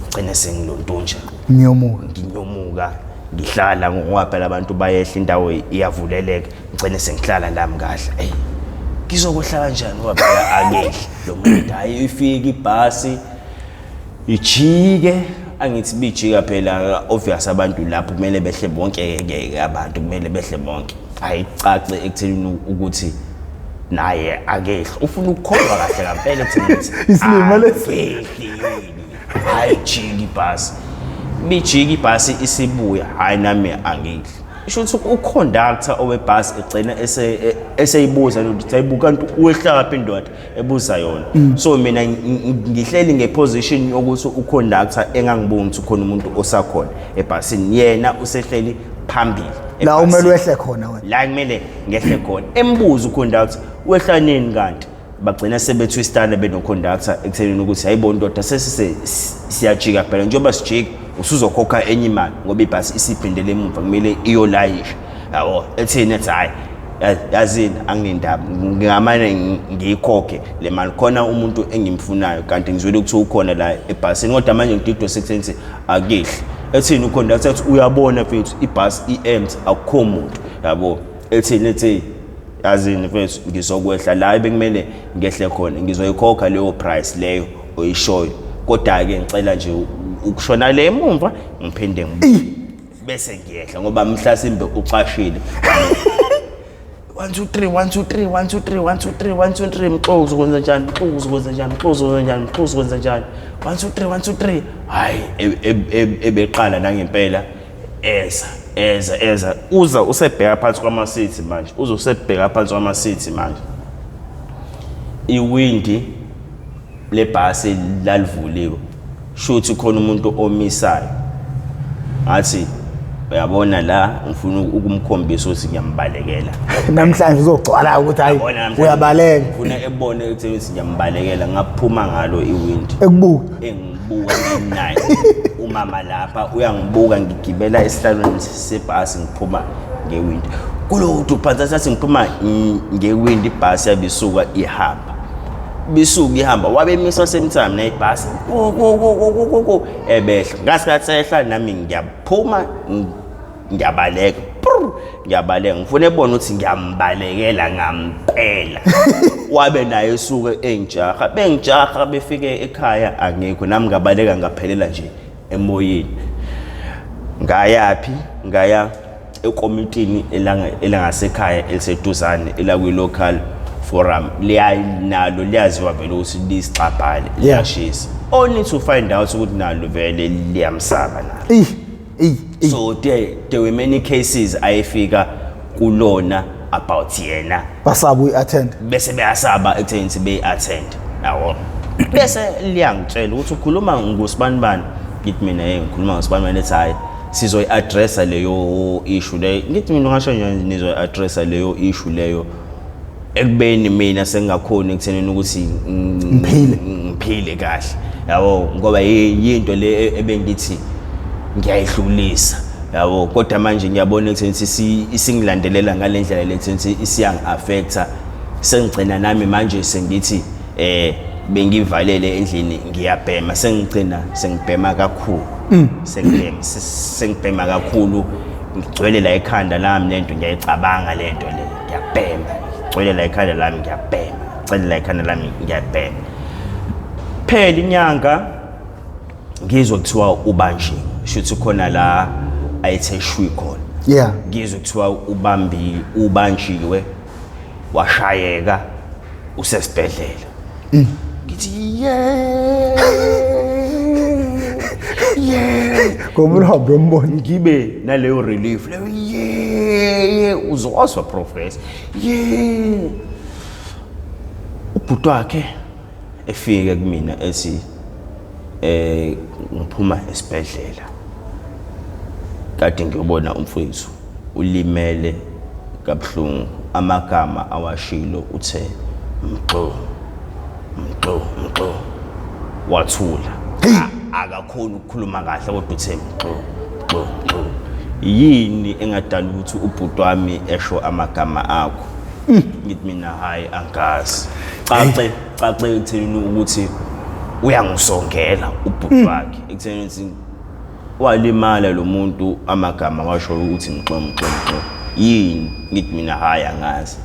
ngicine sengilontonja nginyomuka ngihlala ngoba phela abantu bayehla indawo iyavuleleka ngicine sengihlala lami kahle ngizokwehla kanjani ngoba phela akehli lo muntu hayi ifika ibhasi ijike angithi bijika phela obvious abantu lapho kumele behle bonke abantu kumele behle bonke ayicace ekuthelini ukuthi naye akehla ufuna ukukhomba kahle kampela ekutheni isilima lesi hayi jiki ibhasi bijika ibhasi isibuya hayi nami angehli isho ukuthi uconductor owebhasi egcina eseyibuza ukuthi ayibuka kanti uwehlaphi indoda ebuza yona so mina ngihleli ngeposition yokuthi uconductor engangiboni ukuthi khona umuntu osakhona ebhasini yena usehleli phambili la umele wehle khona wena la kumele ngehle khona embuza uconductor wehla nini kanti bagcina sebethwistana benoconductor ekutheleni ukuthi hayibo ndoda siyajika phela njengoba sijika usuzokhokha enye imali ngoba ibhasi isiphindele emuva kumele iyolayisha yabo etheni ethi hayi yazini anginendaba ngingamane ngiyikhokhe le mali khona umuntu engimfunayo kanti ngizwele ukuthi ukhona la ebhasini kodwa manje ngididwe sekusenze akehli etheni uconductor ethi uyabona mfethu ibhasi i-empty akukho muntu yabo etheni ethi yazini mfethu ngizokwehla la bekumele ngehle khona ngizoyikhokha leyo price leyo oyishoyo kodwa ke ngicela nje ukushona le emumva ngiphinde bese ngiyehla ngoba mhlasimbe ucashile 1 2 3 1 2 3 1 2 3 1 2 3 1 2 3 mxozo kwenza njani mxozo kwenza njani mxozo kwenza njani mxozo kwenza njani 1 2 3 1 2 3 hayi ebeqala nangempela eza uza usebheka phansi kwama-seats manje usebheka phansi kwama-seats manje iwindi lebhasi lalivuliwe shuthi khona umuntu omisayo ngathi uyabona la ngifuna ukumkhombisa ukuthi ngiyambalekela namhlanje uzogcwala ukuthi hayi uyabaleka ngifuna ebone ukuthi ngiyambalekela ngaphuma ngalo iwindi ekubuka engibuka naye umama lapha uyangibuka ngigibela esihlalweni sebhasi ngiphuma ngewindi kulo phansi sathi ngiphuma ngewindi ibhasi yabisuka ihamba wabemisa sometime na ibhasi ebehla ngasikhathi sehla nami ngiyaphuma ngiyabaleka ngifuna ebona ukuthi ngiyambalekela ngampela wabe naye esuke bengijaha befike ekhaya angekho nami ngabaleka ngaphelela nje emoyeni ngaya ekomitini elangasekhaya eliseduzane elakwi local forum nalo liyaziwa vele ukuthi lisixabhale liyashisa. All need to find out ukuthi nalo vele liyamsaba nalo. So there were many cases ayefika kulona about yena basabu attend bese beyasaba ekutheni be-attend yawo bese liyangitshela ukuthi ukhuluma ngosibanibani ngithi mina ngikhuluma ngosibanibani ethi hayi sizoyi-addressa leyo issue leyo ngithi mina ngasho nje nizoyi-addressa leyo issue leyo ekubeni mina sengingakhoni ekuthenini ukuthi ngiphile kahle yabo ngoba yinto le ebengithi ngiyayidlulisa yabo kodwa manje ngiyabona ukuthi isingilandelela ngalendlela lekuthi isiyangi-affecta sengigcina nami manje sengithi bengivalele endlini ngiyabhema sengibhema kakhulu sengibhema kakhulu ngigcwele la ekhanda lami lento ngiyayicabanga lento le ngiyabhema ngigcwele la ekhanda lami ngiyabhema ngicela la ekhanda lami ngiyabhema phela inyanga ngizwe kuthiwa ubanjiwe shuthi khona la ayethe shwi khona ngizwe kuthiwa ubanjiwe washayeka usesibhedlela ngithi ngomrabho mboni ngibe naleyo relief leyo uzoswa professor ubhuti wakhe efike kumina ethi ngiphuma esibhedlela kade ngiyobona umfowethu ulimele kabuhlungu amagama awashilo uthe mxo wathula akakhona ukukhuluma kahle kodwa uthe mxo yini engadala ukuthi ubhuti wami esho amagama akho ngithi mina hayi angazi cace ekutheni ukuthi uyangisongela ubhuti wakhe ekutheni ukuthi walimala lo muntu amagama washo ukuthi mxo yini ngithi mina hayi angazi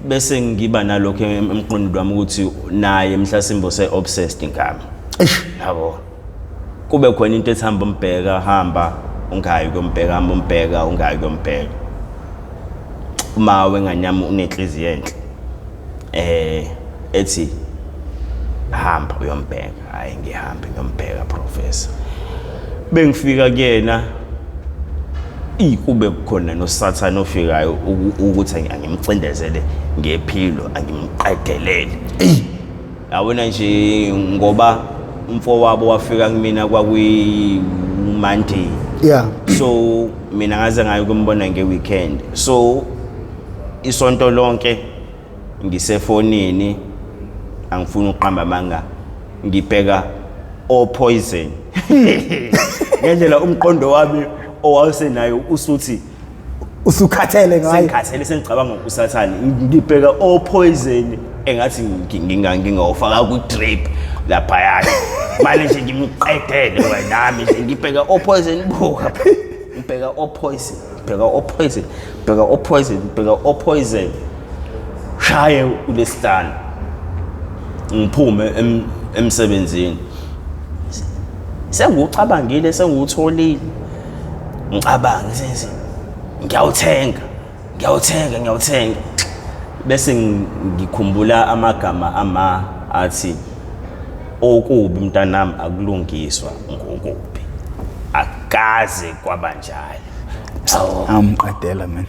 bese ngiba nalokho emqondweni wami ukuthi naye mhlasimbo se-obsessed ngami yabo kube khona into ethi hamba umbheka hamba ungayi kuyombheka hamba umbheka ungayi kuyombheka uma wenganyama unenhliziyo enhle ethi hamba uyombheka hayi ngihambe ngiyombheka professor bengifika kuyena kube khona noSathane ofikayo ukuthi angimcindezele ngephilo angimqedelele yabona nje ngoba umfowabo wafika kumina kwakuyi Monday so mina ngaze ngayo kumbona ngeweekend so isonto lonke ngisefonini angifuni uqamba amanga ngibheka poison ngendlela umqondo wami owawusenayo usuthi usukhathele ngayo sengikhathele sengicabanga uSathane ngibheka poison engathi ngingawufaka ku drip lapha yana manje nje ngimqedele wenami nje ngibheka poison buka ngibheka poison shaye uLesitani ngiphume emsebenzini sengucabangile sengiwutholile ngicabanga senze ngiyawuthenga bese ngikhumbula amagama athi okubi mntanami akulungiswa ngokubi akaze kwabanjalo amqedela mina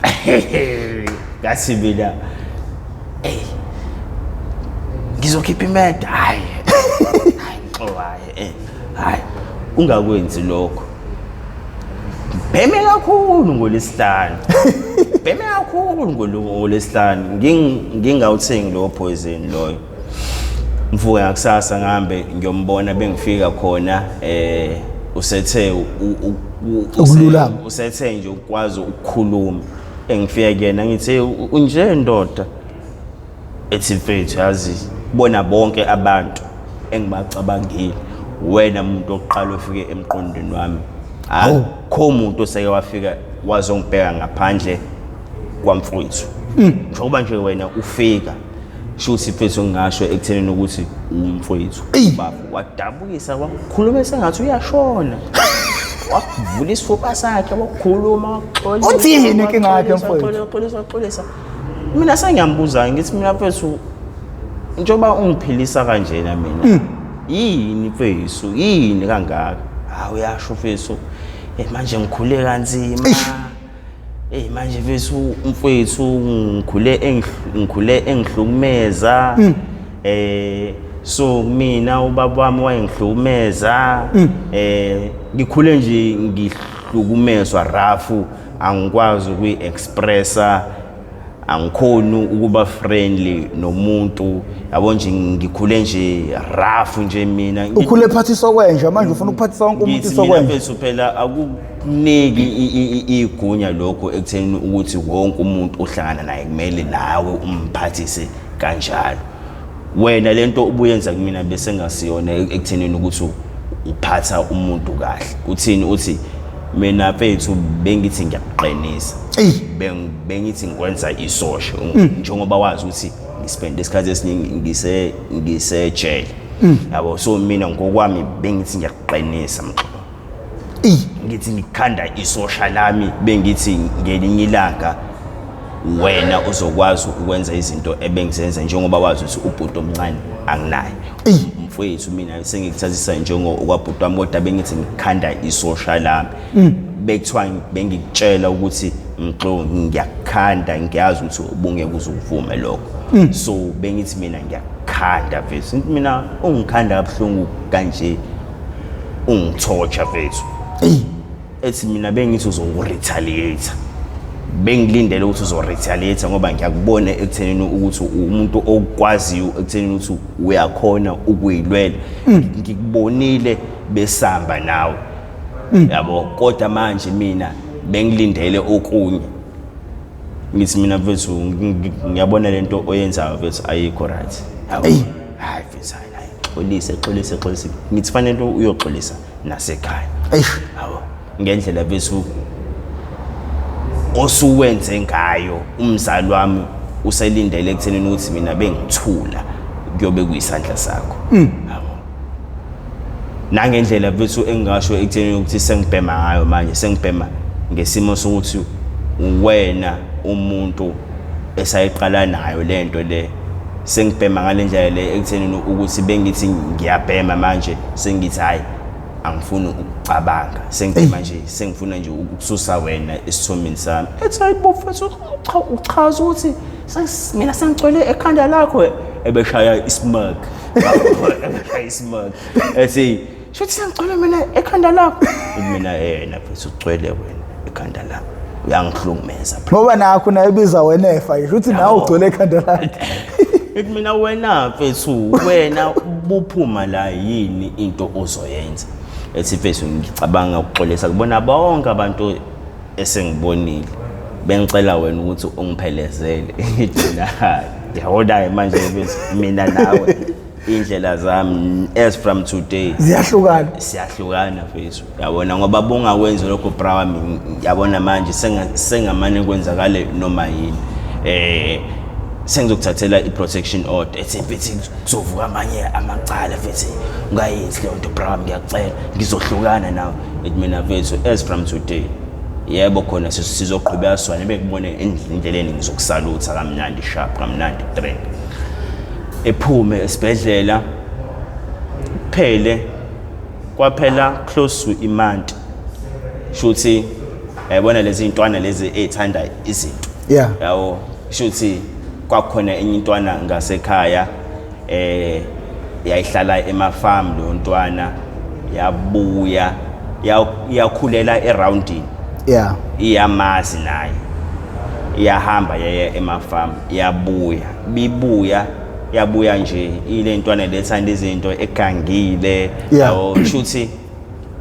ngathi mina ngizokhipha imeda hayi hayi ungakwenzi lokho bheme kakhulu ngoLesitani ngingawuthengi lo poison loyo mvuka ngakusasa ngihambe ngiyombona bengifika khona usethe ukululama usethe nje ukwazi ukukhuluma engifika kuyena ngithe unje ndoda ethi mfethu yazi bona bonke abantu engibacabangile wena umuntu oqala ufike emqondweni wami akho umuntu oseke wafika wazongibheka ngaphandle kwamfowethu njengoba nje wena ufika shuthi mfethu ngingasho ekuthenini ukuthi umfowethu baba wadabukisa wakhuluma sengathi uyashona wakuvula isifuba sakhe wakhuluma uthini inkinga yakhe mfowethu waxolisa mina sengiyambuza ngithi mina mfethu njengoba ungiphilisa kanjena mina yini mfethu yini kangaka uyasho mfethu manje ngikhule kanzima manje mfethu mfethu ngikhule engihlukumeza so mina ubaba wami wayengihlukumeza ngikhule nje ngihlukumezwa rafu angikwazi ukuyi-expressa angikhoni ukuba friendly nomuntu yabo nje ngikhule nje rafu nje mina ukhule phathiswa kwenje manje ufuna ukuphathisa wonke umuntu isokwenje ngithi phela akuniki igunya lokho ekutheni ukuthi wonke umuntu ohlangana naye kumele nawe umphathise kanjalo wena lento ubuyenza kumina bese ngasiyona ekuthenini ukuthi uphatha umuntu kahle uthini uthi mina mfethu bengithi ngiyakuqinisa bengithi ngikwenza isosha njengoba wazi ukuthi ngispend isikhathi esiningi ngise jail yabo so mina ngokwami bengithi ngiyakuqinisa mxobo ngithi ngikhanda isosha lami bengithi ngelinye ilanga wena uzokwazi ukwenza izinto ebengizenza njengoba wazi ukuthi ubhuti omncane anginayo mfowethu mina sengikuthathisa njengokwabhuti wami kodwa bengithi ngikhanda isosha lami bekuthiwa bengikutshela ukuthi mxo ngiyakhanda ngiyazi ukuthi ubungeke uzuvuma lokho so bengithi mina ngiyakhanda mfethu mina ungikhanda kabuhlungu kanje ungithotsha mfethu ethi mina bengithi uzoretaliate bengilindele ukuthi uzoretaliate ngoba ngiyakubona ekuthenini ukuthi umuntu okwaziyo ekuthenini ukuthi uyakhona ukuyilwela ngikubonile besamba nawe yabo kodwa manje mina bengilindele okunye ngithi mina mfethu ngiyabona lento oyenzayo mfethu ayikho right yabo hayi mfethu hayi xolise ngithi fanele uyoxolisa nasekhaya yabo ngendlela mfethu osuwenze ngayo umzali wami uselindele ekuthenini ukuthi mina bengithula kuyobe kuyisandla sakho yabo nangendlela mfethu engasho ekuthenini ukuthi sengibhema ngayo manje sengibhema ngesimo sokuthi wena umuntu esayiqala nayo lento le sengibhema ngalendlela le ekuthenini ukuthi bengithi ngiyabhema manje sengithi hayi angifuni ukucabanga sengibhema nje sengifuna nje ukususa wena esithomeni sami ethi hayibo mfethu uchaza ukuthi mina sengicwele ekhanda lakho ebeshaya ismug ethi shothi sengicwele mina ekhanda lakho mina yena mfethu ucwele wena ekhanda lakho uyangihlukumeza ngoba nakho nayibiza wena efa nje uthi nawe ugcwele ekhanda lakho ethi mina wena mfethu wena buphuma la yini into ozoyenza ethi mfethu ngicabanga ukuxolisa kubona bonke abantu esengibonile bengicela wena ukuthi ungiphelezele ngithina yahona manje mfethu mina nawe indlela zami as from today siyahlukana mfethu yabona ngoba bungakwenza lokho bra wami yabona manje sengamane kwenzakale noma yini sengizokuthathela i-protection order ethi mfethu kuzovuka amanye amacala mfethu ungayenzi le nto bra wami ngiyacela ngizohlukana nawe ethi mina mfethu as from today yebo khona sizoqhubeka sona bekubone endleleni ngizokusalutha kamnandi sharp kamnandi trend ephume esibhedlela phele kwaphela close to imonth shuthi yabona lezi intwana lezi ezithanda izinto yawo shuthi kwakhona enye intwana ngasekhaya yayihlala emafarm lo ntwana yabuya yakhulela eroundini iyamazi naye iyahamba yaya emafarm yabuya nje ile ntwana lethanda izinto egangile yawo shuthi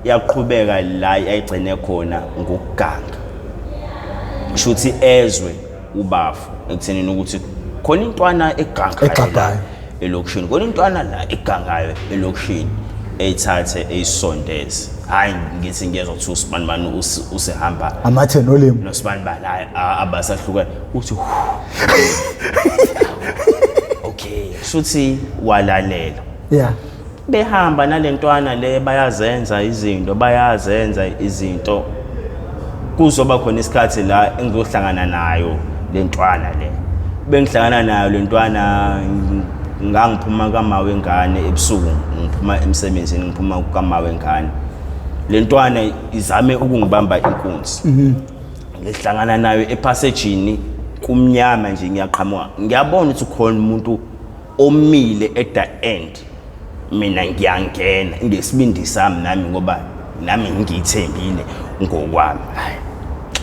yaqhubeka la ayigcine khona ngokuganga shuthi ezwe ubafu ekuthenini ukuthi khona intwana eganga elokishini khona intwana la egangayo elokishini ethathe eyisondeze hayi ngithi ngiyezwa ukuthi uSibanibani usehamba amathe nolimo noSibanibani abasahlukana uthi okay shuthi walalela behamba nalentwana le bayazenza izinto kuzoba khona isikhathi la engizohlangana nayo lentwana le bengihlangana nayo lentwana ngangiphuma kama wengane ebusuku ngiphuma emsebenzini ngiphuma kama wengane lentwana izame ukungibamba inkunzi ngihlangana nayo epassagini kumnyama nje ngiyaqhamuka ngiyabona ukuthi khona umuntu omile at the end mina ngiyangena ngesibindi sami nami ngoba nami ngiyithembile ngokwami hayi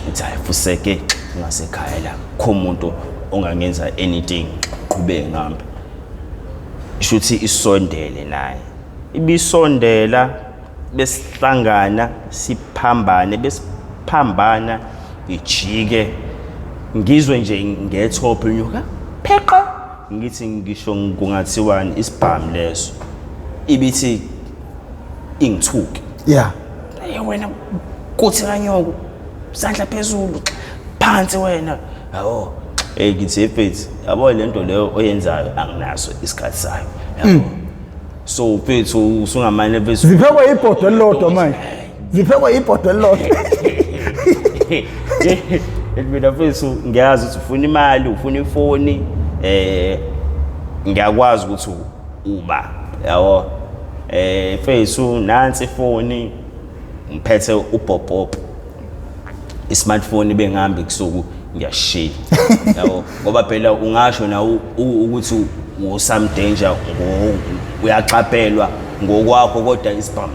uthi ayifuseke ngasekhaya la kho umuntu ongangenza anything qhubeke ngambe ishuthi isondele naye ibisondela besihlangana siphambane besiphambana ijike ngizwe nje ngethophe nyuka pheqa ngithi ngisho kungathiwani isibhamu leso ibithi ingithuke yeah wena kuthi kanyoko sandla phezulu phansi wena yabo ngithi mfethu yabo lento leyo oyenzayo anginaso isikhathi sayo yabo so mfethu usungamane mfethu ziphekwa ibhodo elilodwa manje ziphekwa ibhodo elilodwa mina mfethu ngiyazi ukuthi ufuna imali ufuna ifoni ngiyakwazi ukuthi uba yabo mfethu nansi ifoni ngiphethe ubhobhobho ismartphone bengihambi kusuku ngiyashiya yabo ngoba phela ungasho na ukuthi usam danger uyaxaphelwa ngokwakho kodwa isibhamu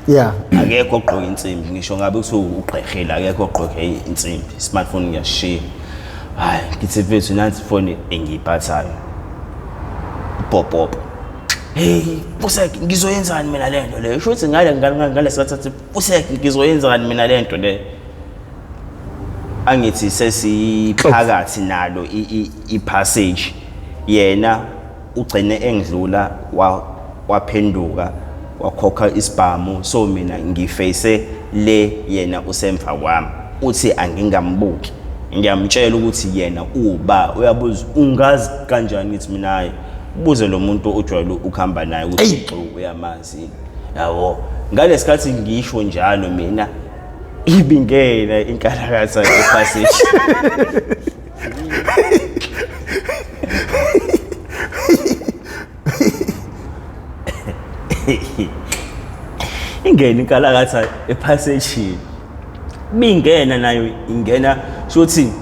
yeah akekho ogqoka insimbi ngisho ngabe kuthi ugqerhela akekho ogqoka insimbi smartphone ngiyashiya hayi ngithi mfethu nansi ifoni engiyiphathayo ubhobhobho hey Pusek ngizoyenzani mina lento le sho ukuthi ngale sikhathi Pusek ngizoyenzani mina lento le angithi sesiphakathi nalo ipassage yena ugcine engidlula waphenduka wakhokha isibhamu so mina ngiface le yena usemva kwami uthi angingambuki ngiyamtshela ukuthi yena uba uyabuza ungazi kanjani ngithi mina hayi ubuze lo muntu ojwayele ukuhamba naye ukuthi uyamazi yabo ngalesikhathi ngisho njalo mina ibingena inkalakatha epassage ingena inkalakatha epassage bingena nayo ingena shothi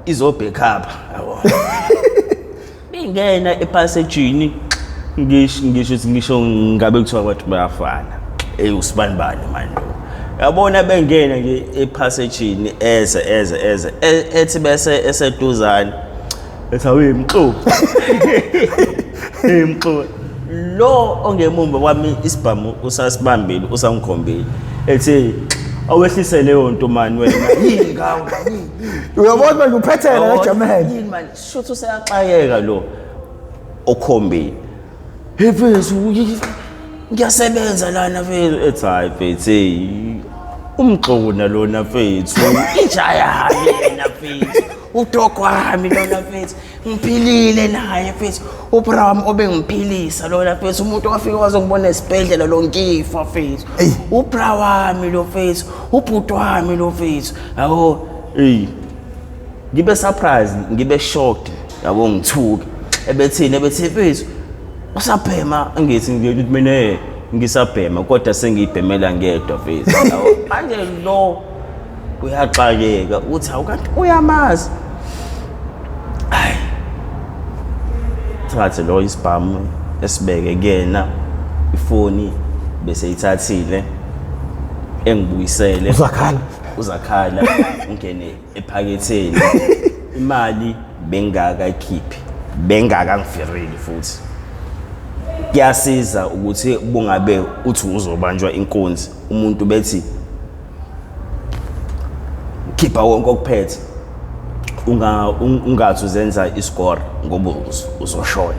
izo back up yabo bingena epassagini ngisho ngabe kuthiwa kwathi bayafana usibanibani manje yabona bengena nje epassagini eze ethi bese eseduzana ethi awe mxo mxo lo ongemumva kwami isibhamu usasibambile usangikhombile ethi awehlise leyo nto mani wena yini ngawo uyabona manje uphethela eJamani yini manje shothi useyaxayeka lo okhombile hefethu ngiyasebenza lana mfethu ethi hayi mfethu umxona lona mfethu injaya yena mfethu udogo wami lona mfethu ngiphilile naye mfethu uBram obengiphilisa lona mfethu umuntu owafika wazongibona esibhedlela lo nkifa mfethu uBra wami lo mfethu ubhuti wami lo mfethu yabo ngibe surprised ngibe shocked yabo ngithuka ebethini ebethi mfethu usaphema angithi ngiyothi mina ngisabhema kodwa sengiyibhemela ngedwa mfethu yabo manje lo uyaxakeka uthi awukanti uyamazi hayi thathe lo isibhamu esibeke kuyena ifoni bese ithathile engibuyisele uzakhala ungene ephaketheni imali bengakakhiphi bengakangifirili futhi kuyasiza ukuthi bungabe uthi uzobanjwa inkunzi umuntu bethi khipha wonke okuphethe ungathi uzenza iscore ngoba uzoshona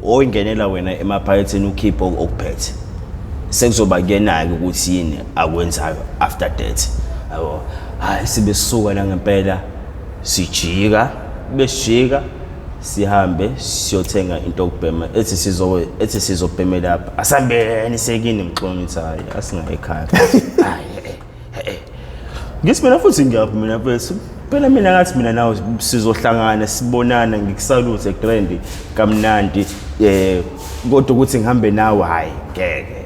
oyingenela wena emaphaketheni ukhipha okuphethe sekuzoba kuyena-ke ukuthi yini akwenzayo after that yabo hayi sibe sisuka la ngempela sijika besijika sihambe siyothenga into okubhema ethi sizobhemela lapha asambeni sekini mxongi hayi asingaye ekhaya hayi ngithi mina futhi ngiyaphi mina mfethu phela mina ngathi mina nawe sizohlangana sibonana ngikusalute eGrand kamnandi kodwa ukuthi ngihambe nawe hayi ngeke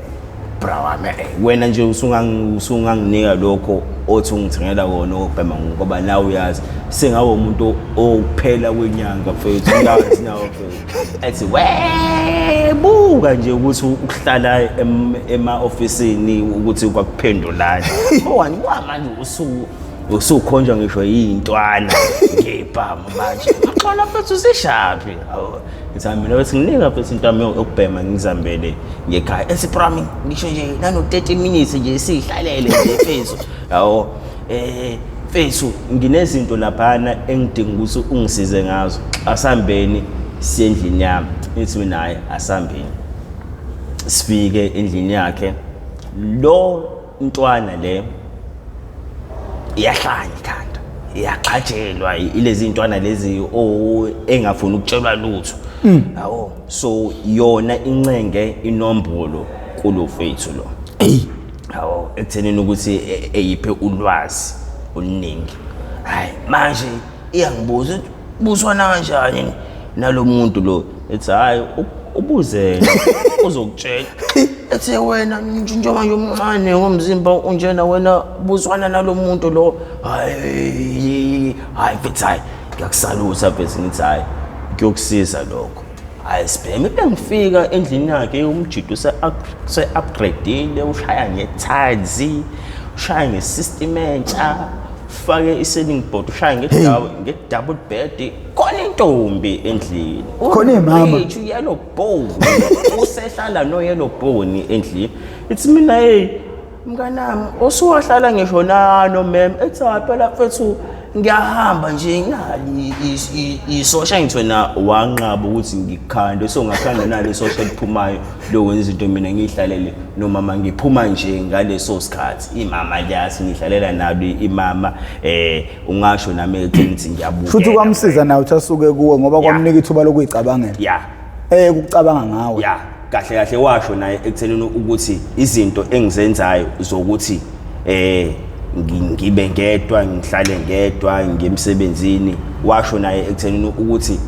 bra wami wena nje usunganginika lokho othi ungithengela kona okubhema ngoba nawe uyazi sengawe umuntu ophela kwenyanga mfethu ngathi nawe mfethu ethi buka nje ukuthi ukuhlala ema-ofisini ukuthi kwakuphendulana owani kwamanje usukhonjwa ngisho yintwana ngebhamu manje uxola mfethu usishaphi ngithanda mina bethi nginika mfethu intamo yokubhema ngizambele ngekhaya esiprami ngisho nje nano 30 minutes nje sihlalele nje mfethu yawo mfethu nginezinto laphana engidinga ukuthi ungisize ngazo asambeni siyendlini yami nithi mina hayi asambeni sifike endlini yakhe lo ntwana le iyahlanya ikhanda iyaqhatshelwa ilezi ntwana lezi engafuni ukutshelwa lutho yawo so yona incenge inombolo kulo fethu lo yawo ekuthenini ukuthi eyiphe ulwazi oluningi hayi manje iyangibuza ubuzwana kanjani nalomuntu lo ethi hayi ubuzele uzokutshela ethe wena njengoba nje umncane ngomzimba unjena wena buzwana nalomuntu lo hayi mfethu hayi ngiyakusalutha mfethu ngithi hayi kuyokusiza lokho hayi sibheme ngifika endlini yakhe umjido se-upgradeile ushaya nge-tiles ushaya nge-system entsha ufake i-sailing board ushaya nge-double bed khona intombi endlini khona imama yellow bone usehlala no yellow bone endlini ithi mina hey mnganami osuwahlala ngisho nano mem ethi phela mfethu ngiyahamba nje ngali isosha ngithe na wanqaba ukuthi ngikhande so ngakhanda nale social phumayo lokwenza izinto mina ngihlalele nomama ngiphuma nje ngaleso sikhathi imama liyathi ngihlalela nalo imama ungasho nami ethi ngiyabuka futhi kwamsiza nawe uthasuke kuwe ngoba kwamnika ithuba lokuyicabangela ukucabanga ngawe kahle washo naye ekuthenini ukuthi izinto engizenzayo zokuthi ngibe ngedwa ngihlale ngedwa ngemsebenzini washo naye ekuthenini ukuthi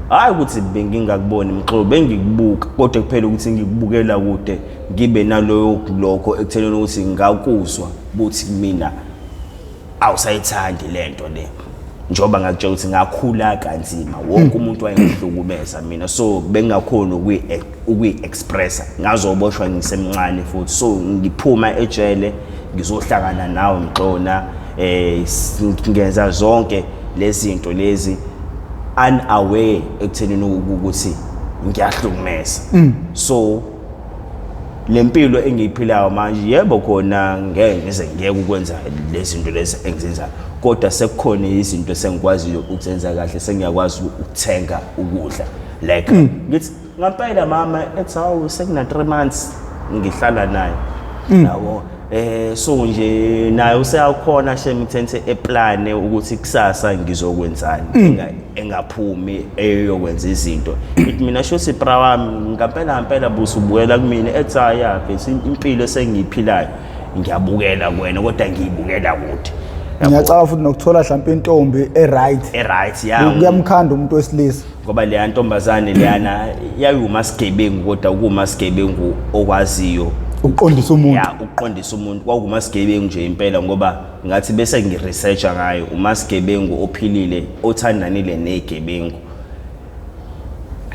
hayi ukuthi bengingakuboni Mxolo bengikubuka kodwa kuphela ukuthi ngikubukela kude ngibe nalokho ekuthenini ukuthi ngakuzwa ukuthi mina awusayithandi lento le njoba ngakutshela ukuthi ngakhula kanzima wonke umuntu wayengihlukumeza mina so bengakhona ukuyi-expressa ngazoboshwa ngisemncane futhi so ngiphuma ejele ngizohlangana nawe Mxona ngenza zonke lezi zinto lezi unaware ekuthenini ukuthi ngiyahlukumeza so lempilo engiyiphilayo manje yebo khona ngeke ukwenza lezi zinto lezi engizenzayo kodwa sekukhona izinto sengikwazi ukuzenza kahle sengiyakwazi ukuthenga ukudla like ngithi ngampela mama ethi hawu sekuna 3 months ngihlala naye yabo so nje naye useyakhona ngithenze eplane ukuthi kusasa ngizokwenzani engaphumi eyokwenza izinto ithi mina shothi bra wami ngampela busubukela kumina ethi ayabe impilo sengiyiphilayo ngiyabukela kuwena kodwa ngiyibukela kude ngiyacaba futhi nokuthola mhlawumbe intombi right ya kuyamkhanda umuntu wesilisa ngoba le ntombazane leyana yayumasigebengu kodwa kumasigebengu okwaziyo ukuqondisa umuntu ukuqondisa umuntu kwakumasigebengu nje impela ngoba ngathi bese ngiresearcha ngayo umasigebengu ophilile othandanile negebengu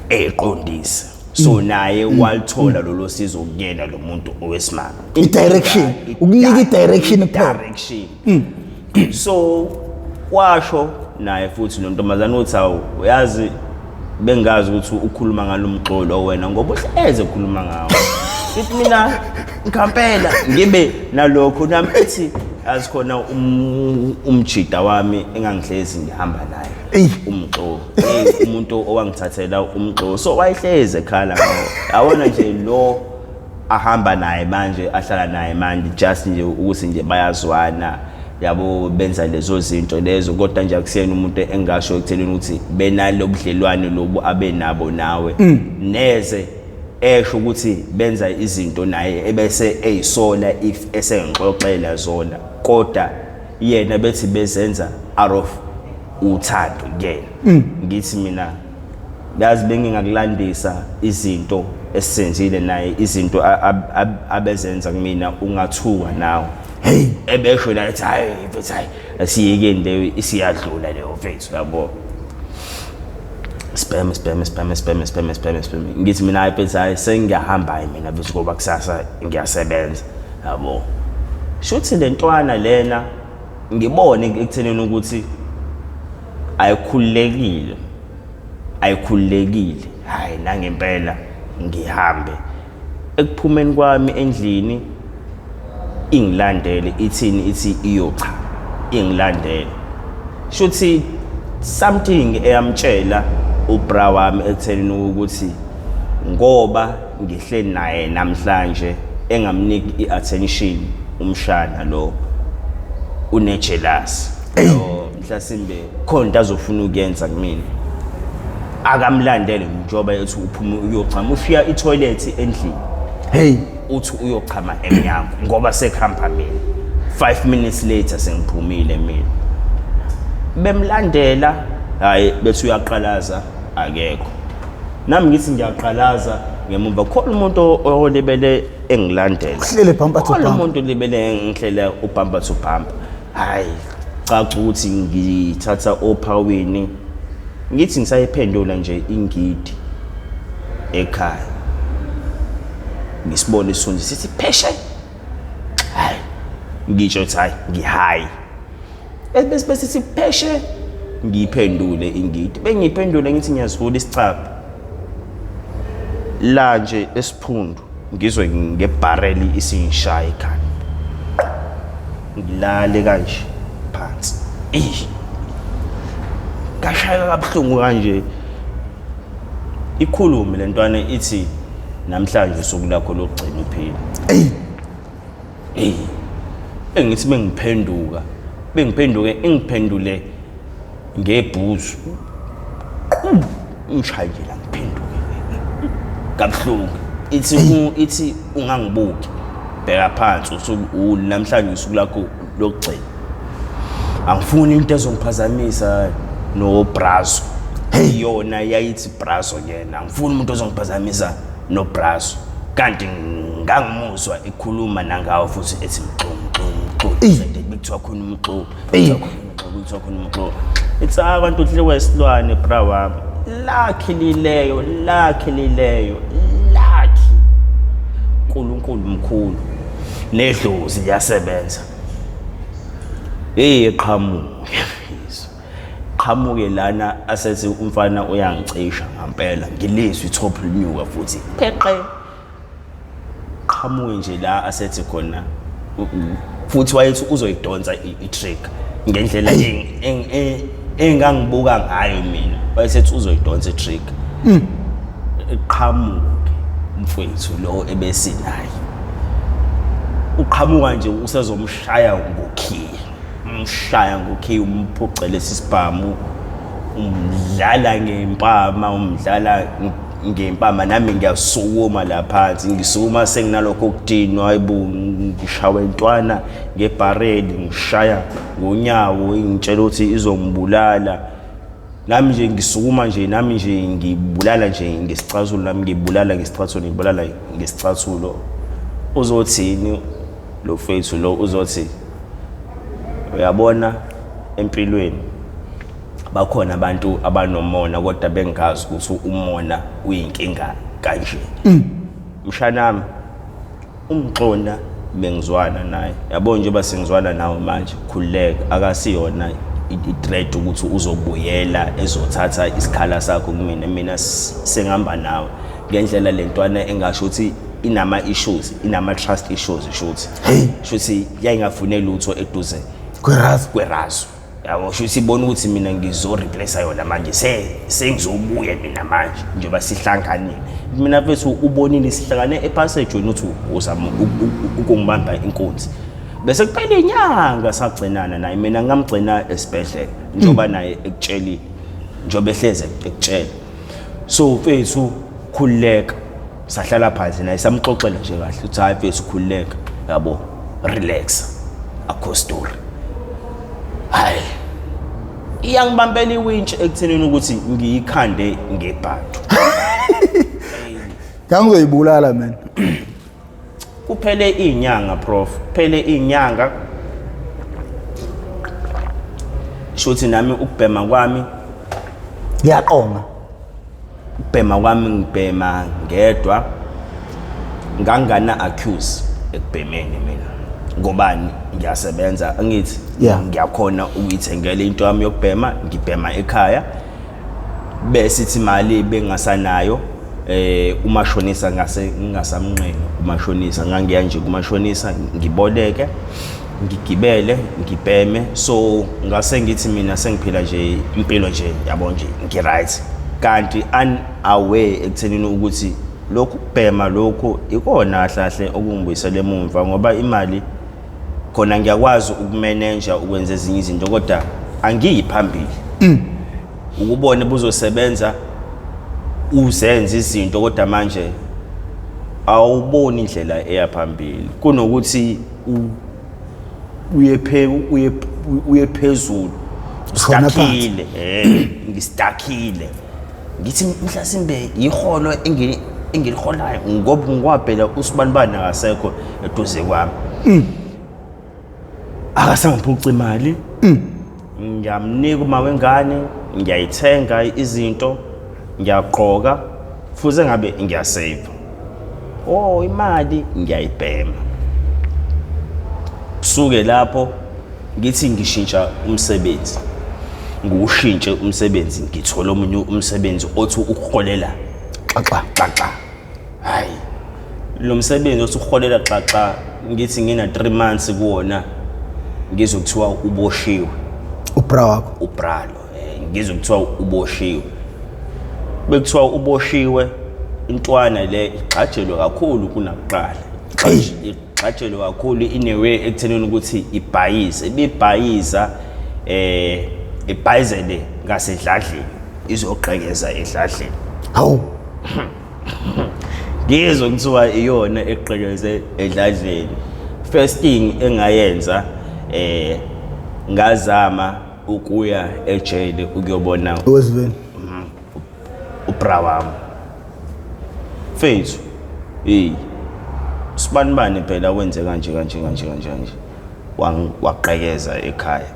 eqondisa so naye walithola lolo sizo kuyena lo muntu owesimanga i-direction ukunika i-direction so washo naye futhi lo ntombazane uthi awu uyazi bengazi ukuthi ukhuluma ngalo Mxolo wena ngoba uhleze ukhuluma ngawo ithi mina ngampela ngibe nalokho nami ethi azikhona umjida wami engangihlezi ngihamba naye uMxolo umuntu owangithathela uMxolo so wayehleze ekhala ngawo awona nje lo ahamba naye manje ahlala naye manje just nje ukuthi nje bayazwana yabo benza lezo zinto lezo kodwa nje akusiyena umuntu engasho ekutheleni ukuthi benalo budlelwane lobu abenabo nawe neze esho ukuthi benza izinto naye ebese eyisola if esengixoxela zona kodwa yena bethi bezenza out of uthando kuyena ngithi mina yazi bengingakulandisa izinto esenzile naye izinto abezenza kumina ungathuka nawe hey ebesho la ethi hayi mfethu hayi asiyekeni leyo isiyadlula leyo mfethu yabo spam ngithi mina mfethu hayi sengiyahamba mina bese ngoba kusasa ngiyasebenza yabo shuthi lentwana lena ngibone ekutheneni ukuthi ayikhulekile hayi nangempela ngihambe ekuphumeni kwami endlini ingilandele ithini ithi iyocha ingilandele shuthi something eyamtshela ubra wami ekuthenini ukuthi ngoba ngihleli naye namhlanje engamniki iattention umshana lo unejealous lo mhlasimbe khona into azofuna ukuyenza kumina akamlandele njoba ethi uphuma uyochama ufika itoilet endlini hey uthi uyochama emnyango ngoba sekhamba mina 5 minutes later sengiphumile mina bemlandela hayi bethi uyaqalaza akekho nami ngithi ngiyaqalaza ngemuva khona umuntu olebele engilandela uhlele bumper to khona bumper umuntu olebele ngihlela ubumper to bumper hayi caca ukuthi ngithatha ophaweni ngithi ngisayiphendula nje ingidi ekhaya ngisibone isonto sithi pheshe hayi ngisho ukuthi hayi ngihayi bese sithi pheshe ngiyiphendule ingidi bengiyiphendule ngithi ngiyazivula isicapha la nje esiphundu ngizwe ngebarrel isingishaya ekhaya ngilale kanje phansi ngashaya kabuhlungu kanje ikhulume lentwana ithi namhlanje usuku lakho lokugcina uphila engithi ngiphendule ngebhuzu ngishayela ngiphenduke kabuhlungu ithi ungangibuki bheka phansi usuku namhlanje usuku lakho lokugcina angifuni into ezongiphazamisa no brazo yona yayithi brazo yena angifuni umuntu ozongiphazamisa no brazo kanti ngangimuzwa ekhuluma nangawo futhi ethi mxoxo bekuthiwa khona umxoxo bekuthiwa khona umxoxo it's abantu uhlelo wesilwane bra wami lakhilileyo uNkulunkulu mkhulu nedlozi liyasebenza qhamuke lana asethi umfana uyangicisha ngampela ngilizwe top linyuka futhi pheqe qhamuke nje la asethi khona futhi wayethi uzoyidonsa itrick ngendlela engangibuka ngayo mina wayethi uzoyidonsa itrick qhamuke mfowethu lo ebesinaye uqhamuka nje usezomshaya ngokhiya umphucele sisibhamu umdlala ngempama nami ngiyasukuma la phansi ngisukuma senginalokho okudinwa hayibo ngishawa intwana ngebarrel ngishaya ngonyawo ngitshela ukuthi izongibulala nami nje ngisukuma nje nami nje ngibulala nje ngesicathulo nami ngibulala ngesicathulo uzothini lo fethu lo uzothi uyabona empilweni bakhona abantu abanomona kodwa bengazi ukuthi umona uyinkinga kanje mshanami umxona bengizwana naye yabo nje basengizwana nawe manje khuleka akasiyona i-threat ukuthi uzobuyela ezothatha isikhala sakho mina sengihamba nawe ngendlela lentwana engasho ukuthi inama issues inama trust issues shuthi yayingafunela utho eduze kwerazo yabo shuthi ibona ukuthi mina ngizo replace yona manje sengizobuya mina manje njengoba sihlanganile mina mfethu ubonile sihlangane epassage wena uthi uzama ukungibamba inkunzi bese kuphela inyanga sagcinana naye mina ngamgcina esibhedlela njengoba naye ekutsheli njengoba ehleze ekutshela so mfethu khuleka sahlala phansi naye samxoxela nje kahle uthi hayi mfethu khuleka yabo relax akho story hayi iyangibambela iwinch ekuthenini ukuthi ngiyikhande ngebhato. Ngangizoyibulala man. Kuphele inyanga prof, kuphele inyanga. Shothi nami ukubhema kwami ngiyaqonga. Ukubhema kwami ngibhema ngedwa. Ngangana accuse ekubhemeni mina. Ngobani ngiyasebenza angithi ngiyakhona ukuyithengela into yami yokubhema, ngibhema ekhaya. Bese ithi imali bengasanayo umashonisa ngase ngingasamnqeni umashonisa ngangiya nje kumashonisa ngiboleke ngigibele ngibheme so ngase ngithi mina sengiphila nje impilo nje yabo nje ngiright kanti unaware ekuthenini ukuthi lokhu kubhema lokhu ikona hlahle okungibuyisela emumva ngoba imali khona ngiyakwazi ukumanage ukwenza ezinye izinto kodwa angiyiphambili ukubona buzosebenza uzenza izinto kodwa manje awuboni indlela eyaphambili kunokuthi uye phezulu stakile ngistakile ngithi mhlasimbe iholo engiliholayo ngoba ngikwabhela usibanibani akasekho eduze kwami akasangiphuca imali ngiyamnika uma wengane ngiyayithenga izinto ngiyaqoka fuze ngabe ngiyasave imali ngiyayibhema kusuke lapho ngithi ngishintsha umsebenzi ngiwushintshe umsebenzi ngithola omunye umsebenzi othi ukuholela xaxa hayi lo msebenzi othi ukuholela xaxa ngithi ngina 3 months kuwona ngizokuthiwa uboshiwe ubra wakho ubralo ngizokuthiwa uboshiwe bekuthiwa uboshiwe intwana le igxajelwe kakhulu kunakuqala igxajelwe kakhulu inewe ekuthenini ukuthi ibhayize bebhayiza ibhayizele ngasedladleni izogqekeza edladleni hawu ngizwe kuthiwa iyona egqekeze edladleni first thing engayenza ngazama ukuya ejele ukuyobona owesiveni ubra wami mfethu sibanibani phela wenze kanje waqhekeza ekhaya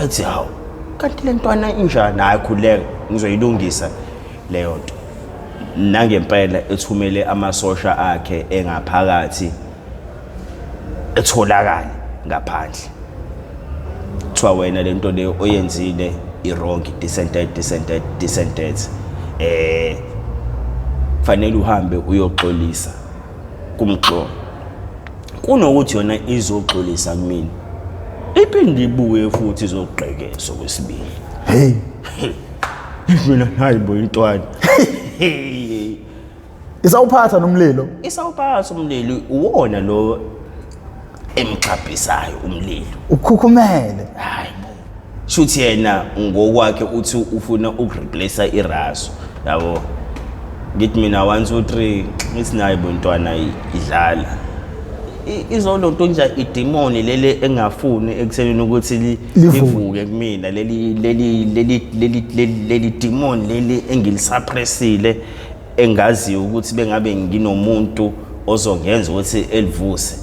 ethi hawu kanti le ntwana injani ayikhuleka ngizoyilungisa leyo nto nangempela ethumele amasosha akhe engaphakathi etholakala ngaphandle kuthiwa wena lento le oyenzile i-wrong dissented fanele uhambe uyoxolisa kumxolo kunokuthi yona izoxolisa kumina iphinde ibuye futhi izogqekeza kwesibili hey mina hayibo intwana isawuphatha nomlilo isawuphatha umlilo uwona lo emxhabhisayo umlilo ukhukhumele hayibo shuthi yena ngokwakhe uthi ufuna ukureplace iraso yabo ngithi mina 1 2 3 ngithi nayibo intwana idlala izolonto nje idemoni lele engafuni ekuthenini ukuthi livuke kumina leli demon leli engilisuppressile engazi ukuthi bengabe nginomuntu ozongenza ukuthi elivuse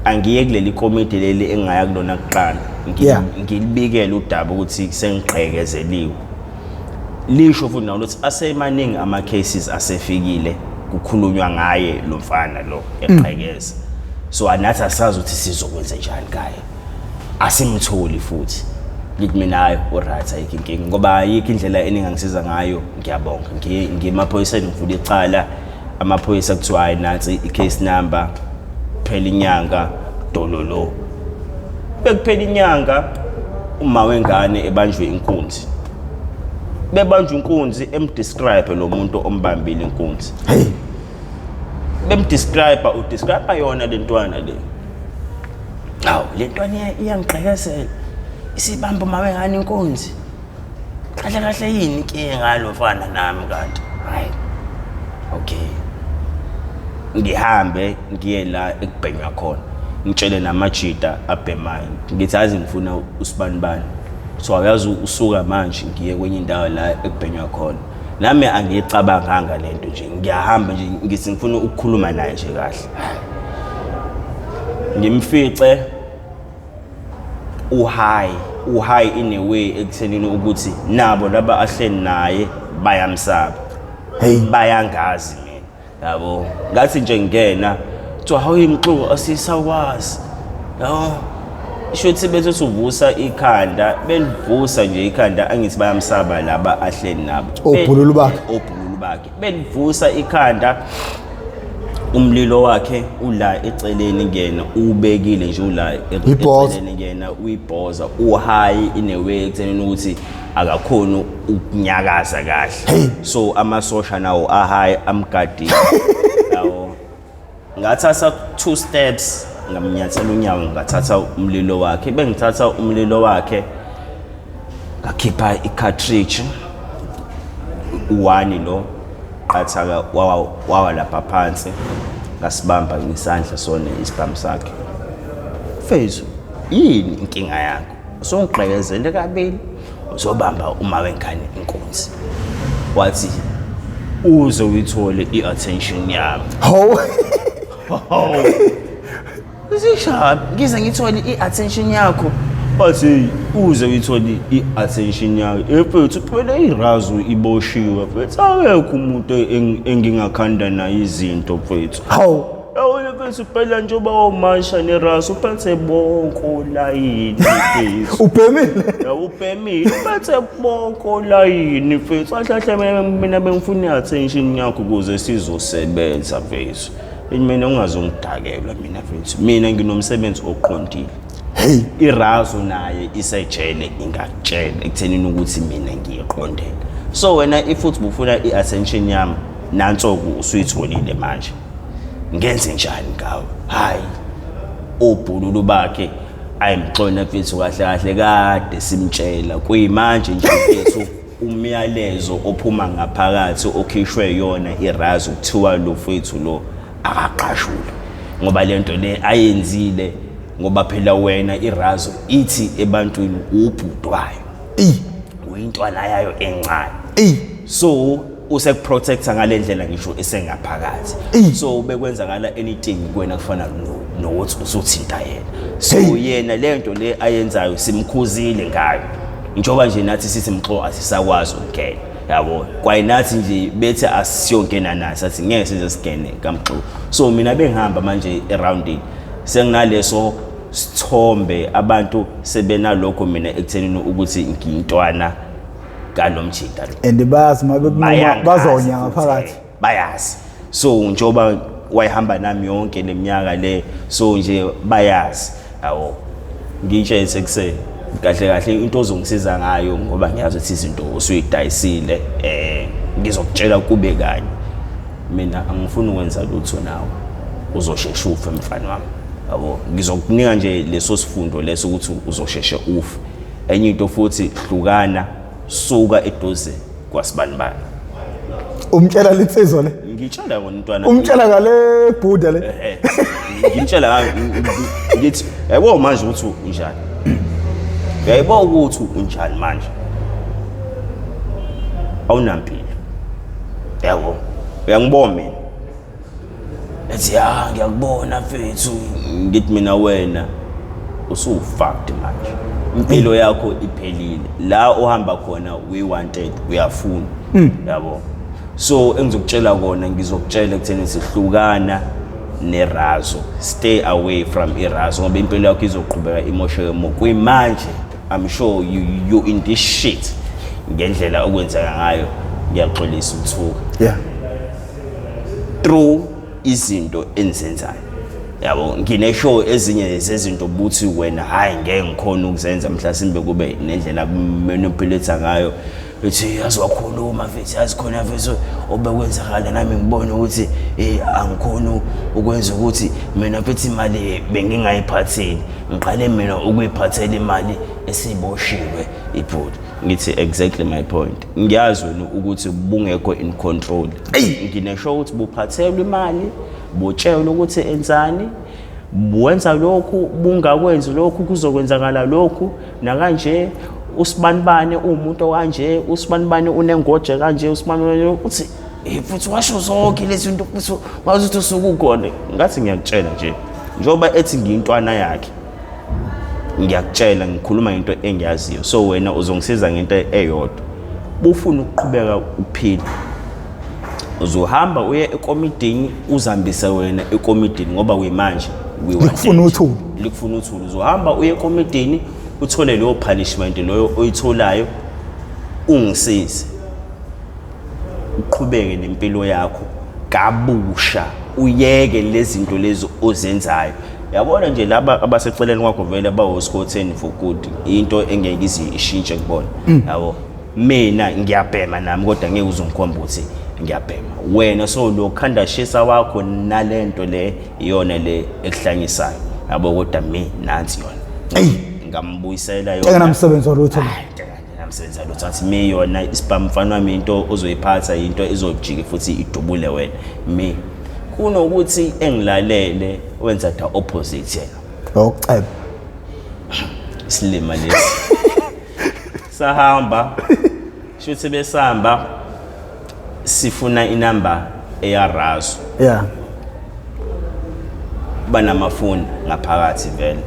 angiye kuleli committee leli engaya kulona kuqala ngilibikele udaba ukuthi sengiqhekezeliwe lisho futhi nawo ukuthi asemaningi ama cases asefikile kukhulunywa ngaye lo mfana lo eqhekeza so anathi asazi ukuthi sizokwenza njani ngaye asimtholi futhi ngithi mina hayi alright ayikho ngoba ayikho indlela eningangisiza ngayo ngiyabonga ngimaphoyiseni ngivula icala amaphoyisa kuthiwa hayi nathi i-case number phela inyanga dololo bekuphela inyanga uma wengane ebanjwe inkunzi bebanjwe inkunzi emdescribe lo muntu ombambile inkunzi hey bemdescribe udescribe yona lentwana le hawu lentwana iyangixhekesela isibamba uma wengane inkunzi kahle yini inkinga ngalo mfana nami kanti hayi okay ngihambe ngiye la ekubhenywa khona ngitshele namajita abhemayo ngithi azi ngifuna usibanibani so ayazi usuka manje ngiye kwenye indawo la ekubhenywa khona nami angicabanganga lento nje ngiyahamba nje ngithi ngifuna ukukhuluma naye nje kahle ngimfice uhayi in a way ekuthenini ukuthi nabo laba ahleni naye bayamsaba bayangazi mina yabo ngathi nje ngena to how imxuku asisakwazi yabo isho ukuthi bethu uvusa ikhanda benivusa nje ikhanda angithi bayamsaba laba ahleni nabo obhululu bakhe benivusa ikhanda umlilo wakhe ula eceleni ngena ubekile nje ula eceleni ngena uyibhoza uhayi inewe ekuthenini ukuthi akakhona ukunyakaza kahle so amasosha nawo ahayi amgadi yawo ngathatha 2 steps ngamnyathela unyawo ngathatha umlilo wakhe bengithatha umlilo wakhe ngakhipha icartridge uwani lo qathaka wawa lapha phansi ngasibamba ngisandla sone isibhamu sakhe Fethu yini inkinga yakho usongigqekezele kabili uzobamba uma wengane inkunzi wathi uze uyithole iattention yami Zisha ngize ngithole iattention yakho bathi uze uyithole iattention yakho efethu phela irazu iboshiwe fethu akekho umuntu engingakhanda nayo izinto fethu yawona fethu phela njengoba wamasha nerasu uphethe bonko layini fethu ubhemile uphethe bonko layini fethu ahlahle mina bengifuna iattention yakho ukuze sizosebenza fethu mina ungazongidakela mina fethu mina nginomsebenzi oqondile irazo naye isejele ingakutshela ekuthenini ukuthi mina ngiyiqondela so wena ifuthi bufuna iattention yami nansoku usuyitholile manje ngenze njani ngawe hayi obhululu bakhe ayimxona fethu kahle kade simtshela kuyimanje nje fethu umyalezo ophuma ngaphakathi okhishwe yona irazo kuthiwa lo fethu lo akaqashule ngoba lento le ayenzile ngoba phela wena irazo ithi ebantwini ubhudwayo uyintwana yayo encane so usekuprotecta ngalendlela ngisho esengaphakathi so bekwenzakala anything kuwena kufana nokuthi usuthinta yena so yena lento le ayenzayo simkhuzile ngayo njoba nje nathi sithi mxo asisakwazi ukungena yabo kwayinathi nje bethe asiyongena nathi sathi ngeke size sigene kamxo so mina bengihamba manje around senginaleso sithombe abantu sebenalokho mina ekuthenini ukuthi ngiyintwana kalomjita and bazi mabekunoma bazonya ngaphakathi bayazi so njoba wayihamba nami yonke leminyaka le so nje bayazi yawo ngitshe sekuse kahle into ozongisiza ngayo ngoba ngiyazi ukuthi izinto usuyidayisile ngizokutshela kube kanye mina angifuni ukwenza lutho nawe uzoshesha ufe mfana wami yabo ngizokunika nje leso sifundo leso ukuthi uzosheshe ufe enye into futhi hlukana suka eduze kwasibanibani umtshela linsizwa le ngitshela ngontwana umtshela ngale bhuda le ngitshela ngithi yabo manje uthi unjani yabo ukuthi unjani manje awunampilo yabo uyangibona mina ethi ngiyakubona mfethu ngithi mina wena usufact manje impilo yakho iphelile la ohamba khona we wanted uyafuna yabo so engizokutshela kona ngizokutshela ekutheni sihlukana nerazo stay away from irazo ngoba impilo yakho izoqhubeka imosheke kuyimanje I'm sure you in this shit ngendlela okwenzeka ngayo ngiyaxolisa uthuka through izinto enzenzayo yabo ngineshow ezinye zezinto buthi wena hayi ngeke ngikhona ukuzenza mhlasimbe kube nendlela manipulate ngayo ethi yaziwakhuluma mfethu yazikhona mfethu obekwenzakala nami ngibona ukuthi angikhona ukwenza ukuthi mina mfethu imali bengingayiphatheli ngiqale mina ukuyiphathela imali esiboshiwe ibhodi ngithi exactly my point ngiyazi wena ukuthi bungekho in control ngineshow ukuthi buphathelwe imali botshelwe ukuthi enzani wenza lokhu bungakwenzi lokhu kuzokwenzakala lokhu nakanje usibanibane umuntu kanje usibanibane unengoje kanje usibanibane uthi futhi washo zonke lezi zinto futhi wazi ukuthi usukukhona ngathi ngiyakutshela nje njoba ethi ngiyintwana yakhe ngiyakutshela ngikhuluma into engiyaziyo so wena uzongisiza ngento eyodwa bufuna ukuqhubeka uphila uzohamba uye ekomidini uzambise wena ekomidini ngoba uyimanje likufuna uthuli uzohamba uye ekomidini uthole leyo punishment loyo oyitholayo ungisize uqhubeke nempilo yakho kabusha uyeke lezi zinto lezi ozenzayo yabona nje laba abaseceleni kwakho vele bawosikotheni for good into engeke ishintshe kubona yabo mina ngiyabhema nami kodwa ngeke uzongikhomba ukuthi ngiyabhema wena so lo khanda shisa wakho nalento le iyona le ekuhlanyisayo yabo kodwa mina nansi yona ngambuyisela yona engamsebenzi olutho namsebenza lutho athi mi yona isibhamu mfana wami into ozoyiphatha into ezojika futhi idubule wena mi kunokuthi engilalele wenza the opposite yena okuceba isilima lesi sahamba shuthi besihamba sifuna inamba eyarazo yeah banamafoni ngaphakathi vele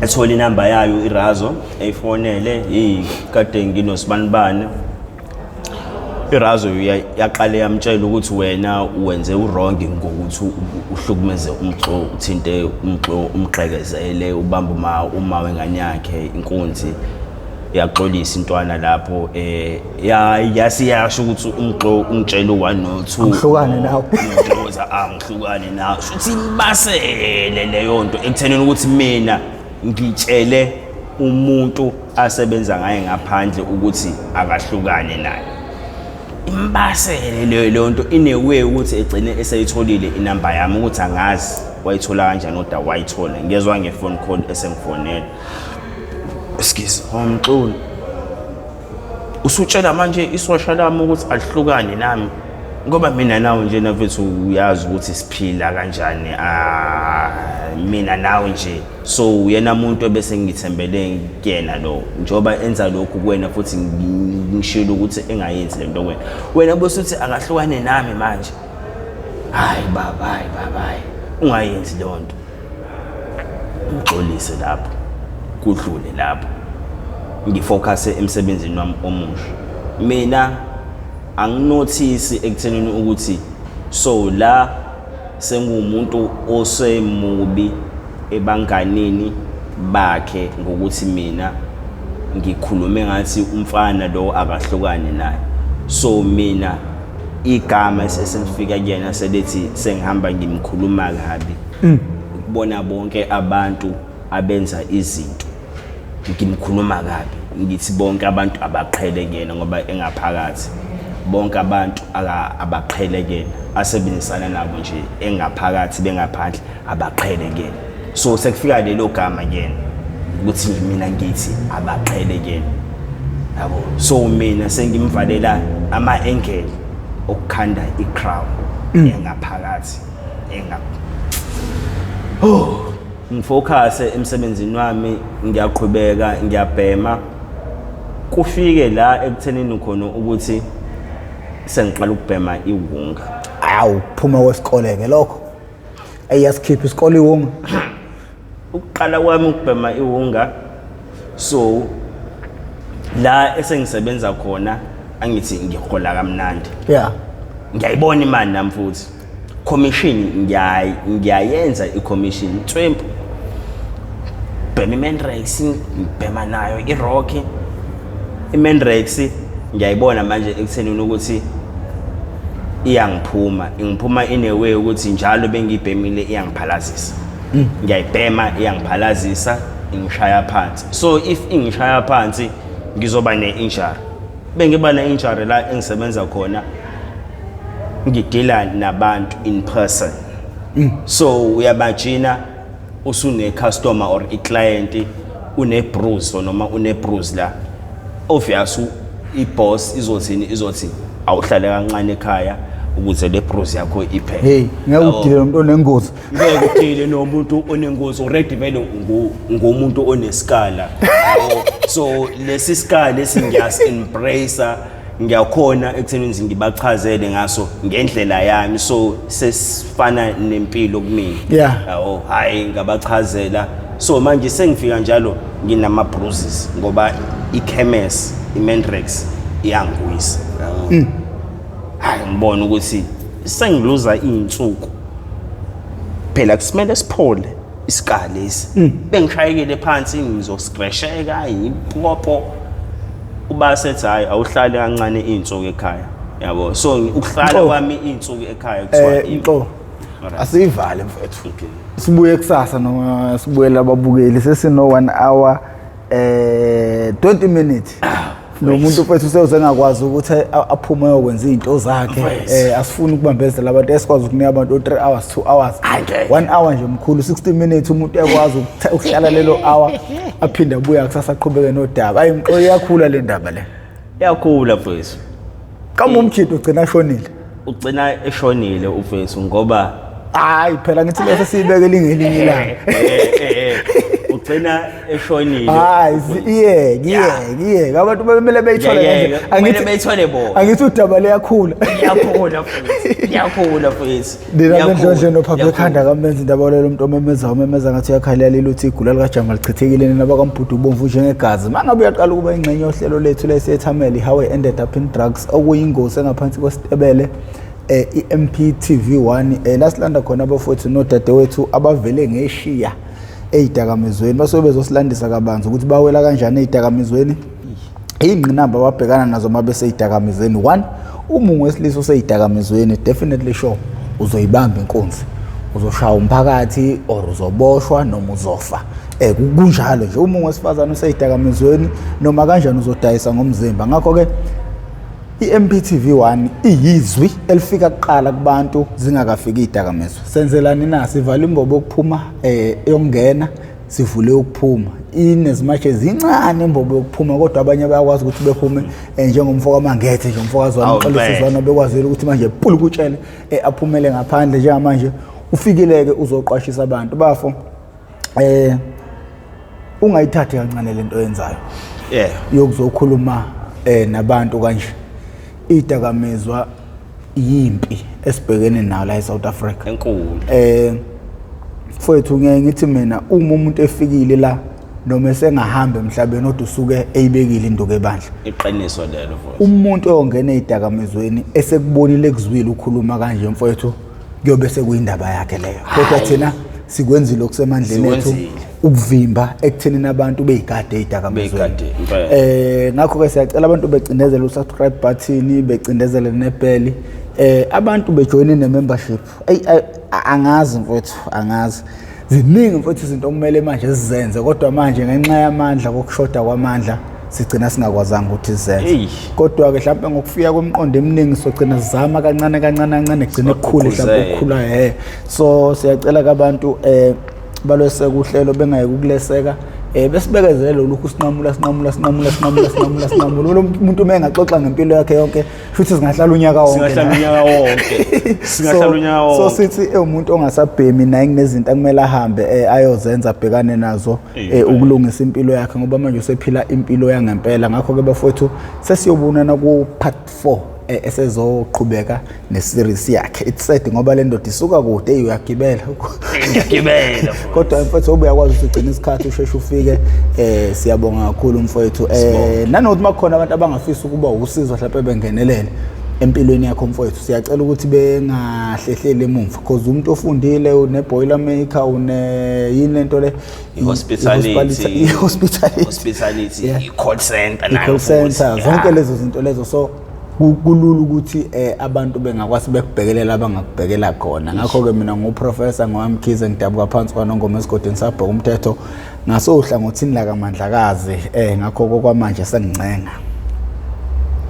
ethola inamba yayo irazo eyifonele kade nginosibanibane irazo yaqale yamtshela ukuthi wena uwenze urongi ngokuthi uhlukumeze umxo uthinte umxo umgxekezele ubamba uma wengane yakhe inkunzi yaxolisa intwana lapho yasiyasho ukuthi umxo ungitshela u1 no2 ngihlukane nawe ngihlukane nawe uthi basele leyo nto ekuthenini ukuthi mina ngitshele umuntu asebenza ngaye ngaphandle ukuthi akahlukane naye imbasele leyo nto inewe ukuthi egcine eseyitholile inamba yami ukuthi angazi wayithola kanjani kodwa wayithola ngezwe ngefone call esengifonela excuse umxulu usutshela manje isosha lami ukuthi alihlukane nami ngoba mina nawe nje nafethu uyazi ukuthi siphila kanjani mina nawe nje so uyena umuntu bese ngithembele kuyena lo njoba enza lokhu kuwena futhi ngishilo ukuthi engayenzi lento wena bese uthi akahlukane nami manje hayi baba ungayenzi lonto ngixolise lapho kudlule lapho ngifocus emsebenzini wami omusha mina anginothisi ekuthenini ukuthi so la sengumuntu osemubi ebanganini bakhe ngokuthi mina ngikhulume ngathi umfana lo akahlukane naye so mina igama esesemfika kuyena selethi sengihamba ngimkhuluma kabi ukubona bonke abantu abenza izinto ngimkhuluma kabi ngithi bonke abantu abaqhelekene ngoba engaphakathi bonke abantu abaqhelekene asebenzisana nabo nje engaphakathi bengaphandle abaqhelekene so sekufika lelo gama yena ukuthi mina ngithi abaqhelekene yabo so mina sengimvalela ama-engel okukhanda i-crown engaphakathi ngifocus emsebenzini wami ngiyaqhubeka ngiyabhema kufike la ekuthenini khona ukuthi sengiqala ukubhema iwunga awu phuma wesikole ke lokho ayasikhipha isikole iwunga ukuqala kwami ukubhema iwunga so la esengisebenza khona angithi ngihola kamnandi yeah ngiyayibona imali nami futhi commission ngiyayenza i-commission 20 bhema i-Menrex ngibhema nayo i-Rock i-Menrex ngiyayibona manje ekuthenini ukuthi ingiphuma inewe ukuthi njalo bengibhemile iyangiphalazisa ngiyayibhema iyangiphalazisa ingishaya phansi so if ingishaya phansi ngizoba ne-injury bengiba ne-injury la engisebenza khona ngidila nabantu in person so uyabajina usune customer or i-client une bruise noma une bruise la obvious i-boss izothi awuhlale kancane ekhaya ukuze le bruise yakho iphele. Hey, ngeke udile nomuntu onengozi. Ngeke udile nomuntu onengozi already vele ngomuntu onesikala. So lesi sikala esingiyas embrace ngiyakhona ekutheni ngibachazele ngaso ngendlela yami, so sesifana nempilo kumina. Yabo hayi ngabachazela. So manje sengifika njalo nginama bruises ngoba ichemes iMendrex iyangwisa. Hayi ngibona ukuthi sengiluza izinsuku phela kusimele siphole isikala lesi bengishayekele phansi ngizoscratcheka ipopo uba sethi hayi awuhlale kancane izinsuku ekhaya yabo. So ukuhlala kwami izinsuku ekhaya kuthiwa asivale mfethu. Sibuye kusasa noma sibuye lababukeli sesino 1 hour 20 minutes. Nomuntu mfethu usengakwazi ukuthi aphume yokwenza izinto zakhe. Asifuni ukubambezela abantu esikwazi ukunika abantu 3 hours 2 hours 1 hour nje mkhulu 60 minutes umuntu yakwazi ukuhlala lelo hour aphinda abuya kusasa aqhubeke nodaba. Hayi mqo iyakhula le ndaba le. Iyakhula mfethu. Kama umkhidi ugcina eshonile. Ugcina eshonile ufethu ngoba hayi phela ngithi lese sibeke lingelinye ilanga. Ugcina eshonile. Hayi ngiyeke abantu bemele beyithole nje. Angithi beyithole bo. Angithi udaba liyakhula. Iyakhula mfethu. Iyakhula mfethu. Dina nje nophapha ekhanda kamenza indaba lelo umuntu omemeza ngathi yakhalela lelo uthi igula likaJama lichithekile naba kaMbhudu ubomvu njengegazi. Mangabe uyaqala ukuba ingxenye yohlelo lethu lesethameli how I ended up in drugs okuyingozi engaphansi kwesitebele. iMPTV1 lasilanda khona abafowethu nodadewethu abavele ngeshiya ezidakamizweni basobe bezosilandisa kabanzi ukuthi bawela kanjani ezidakamizweni. Ingqinamba ababhekana nazo mabese ezidakamizweni. 1 umungu wesilisa osezidakamizweni definitely sure uzoyibamba inkunzi, uzoshaya umphakathi or uzoboshwa noma uzofa. Kunjalo nje umungu wesifazana osezidakamizweni noma kanjani uzodayisa ngomzimba. Ngakho ke iMPTV1 iyizwi elifika kuqala kubantu zingakafiki izidakamizwa. Senzelani na sivala imbobo yokuphuma eyongena sivule ukuphuma. Inezimatshe zincane imbobo yokuphuma kodwa abanye bayakwazi ukuthi bephume njengomfoka Mangethe nje umfokazwana uXolisizwana bekwazile ukuthi manje pulu kutshele aphumele ngaphandle njengamanje ufikileke uzoqwashisa abantu bafo. Ungayithathe kancane lento oyenzayo. Yokuzokhuluma nabantu kanje. Idakamizwa yimpi esibhekene nayo la eSouth Africa enkulu. Mfowethu ngeke ngithi mina uma umuntu efikile la noma esengahamba emhlabeni kodwa usuke eyibekile induku ebandla. Iqiniso lelo mfowethu. Umuntu oyongena ezidakamizweni esekubonile kuzwile ukukhuluma kanje mfowethu kuyobe sekuyindaba yakhe leyo. Kodwa thina sikwenzile okusemandleni ethu ukuvimba ekuthenini abantu beyigade ezidakamizweni. Ngakho ke siyacela abantu becindezele usubscribe button, becindezele nebell. Abantu bejoine nemembership. Angazi mfowethu, angazi. Ziningi mfowethu izinto okumele manje sizenze kodwa manje ngenxa yamandla kokushoda kwamandla sigcina singakwazanga ukuthi sizenze. Kodwa ke mhlawumbe ngokufika kwemiqondo eminingi sogcina sizama kancane kugcina kukhulu mhlawumbe ukukhula so siyacela kabantu balwese kuhlelo bengaye ukuleseka besibekezele lokhu sinqamula lo muntu mengaxoxa ngempilo yakhe yonke futhi singahlala unyaka wonke so sithi umuntu ongasabhemi naye kunezinto akumele ahambe ayozenza abhekane nazo ukulungisa impilo yakhe ngoba manje usephila impilo yangempela. Ngakho ke bafowethu sesiyobonana ku part 4 esezoqhubeka neseries yakhe. It's sad ngoba le ndoda isuka kude uyagibela kodwa mfowethu ubuyakwazi ukugcina isikhathi usheshe ufike. Siyabonga kakhulu mfowethu. Nanokuthi makhona abantu abangafisa ukuba usizo mhlawumbe bengenelele empilweni yakho mfowethu siyacela ukuthi bengahlehlele emuva because umuntu ofundile une boiler maker une yini lento le hospitality i-call center zonke lezo zinto lezo. So kulula ukuthi abantu bengakwazi bekubhekelela abangakubhekela khona. Ngakho ke mina nguprofessor ngoMkhize ngidabuka phansi kwaNongoma esigodini sabheka umthetho ngasohlangothini la kaMandlakazi. Ngakho kwamanje sengincenga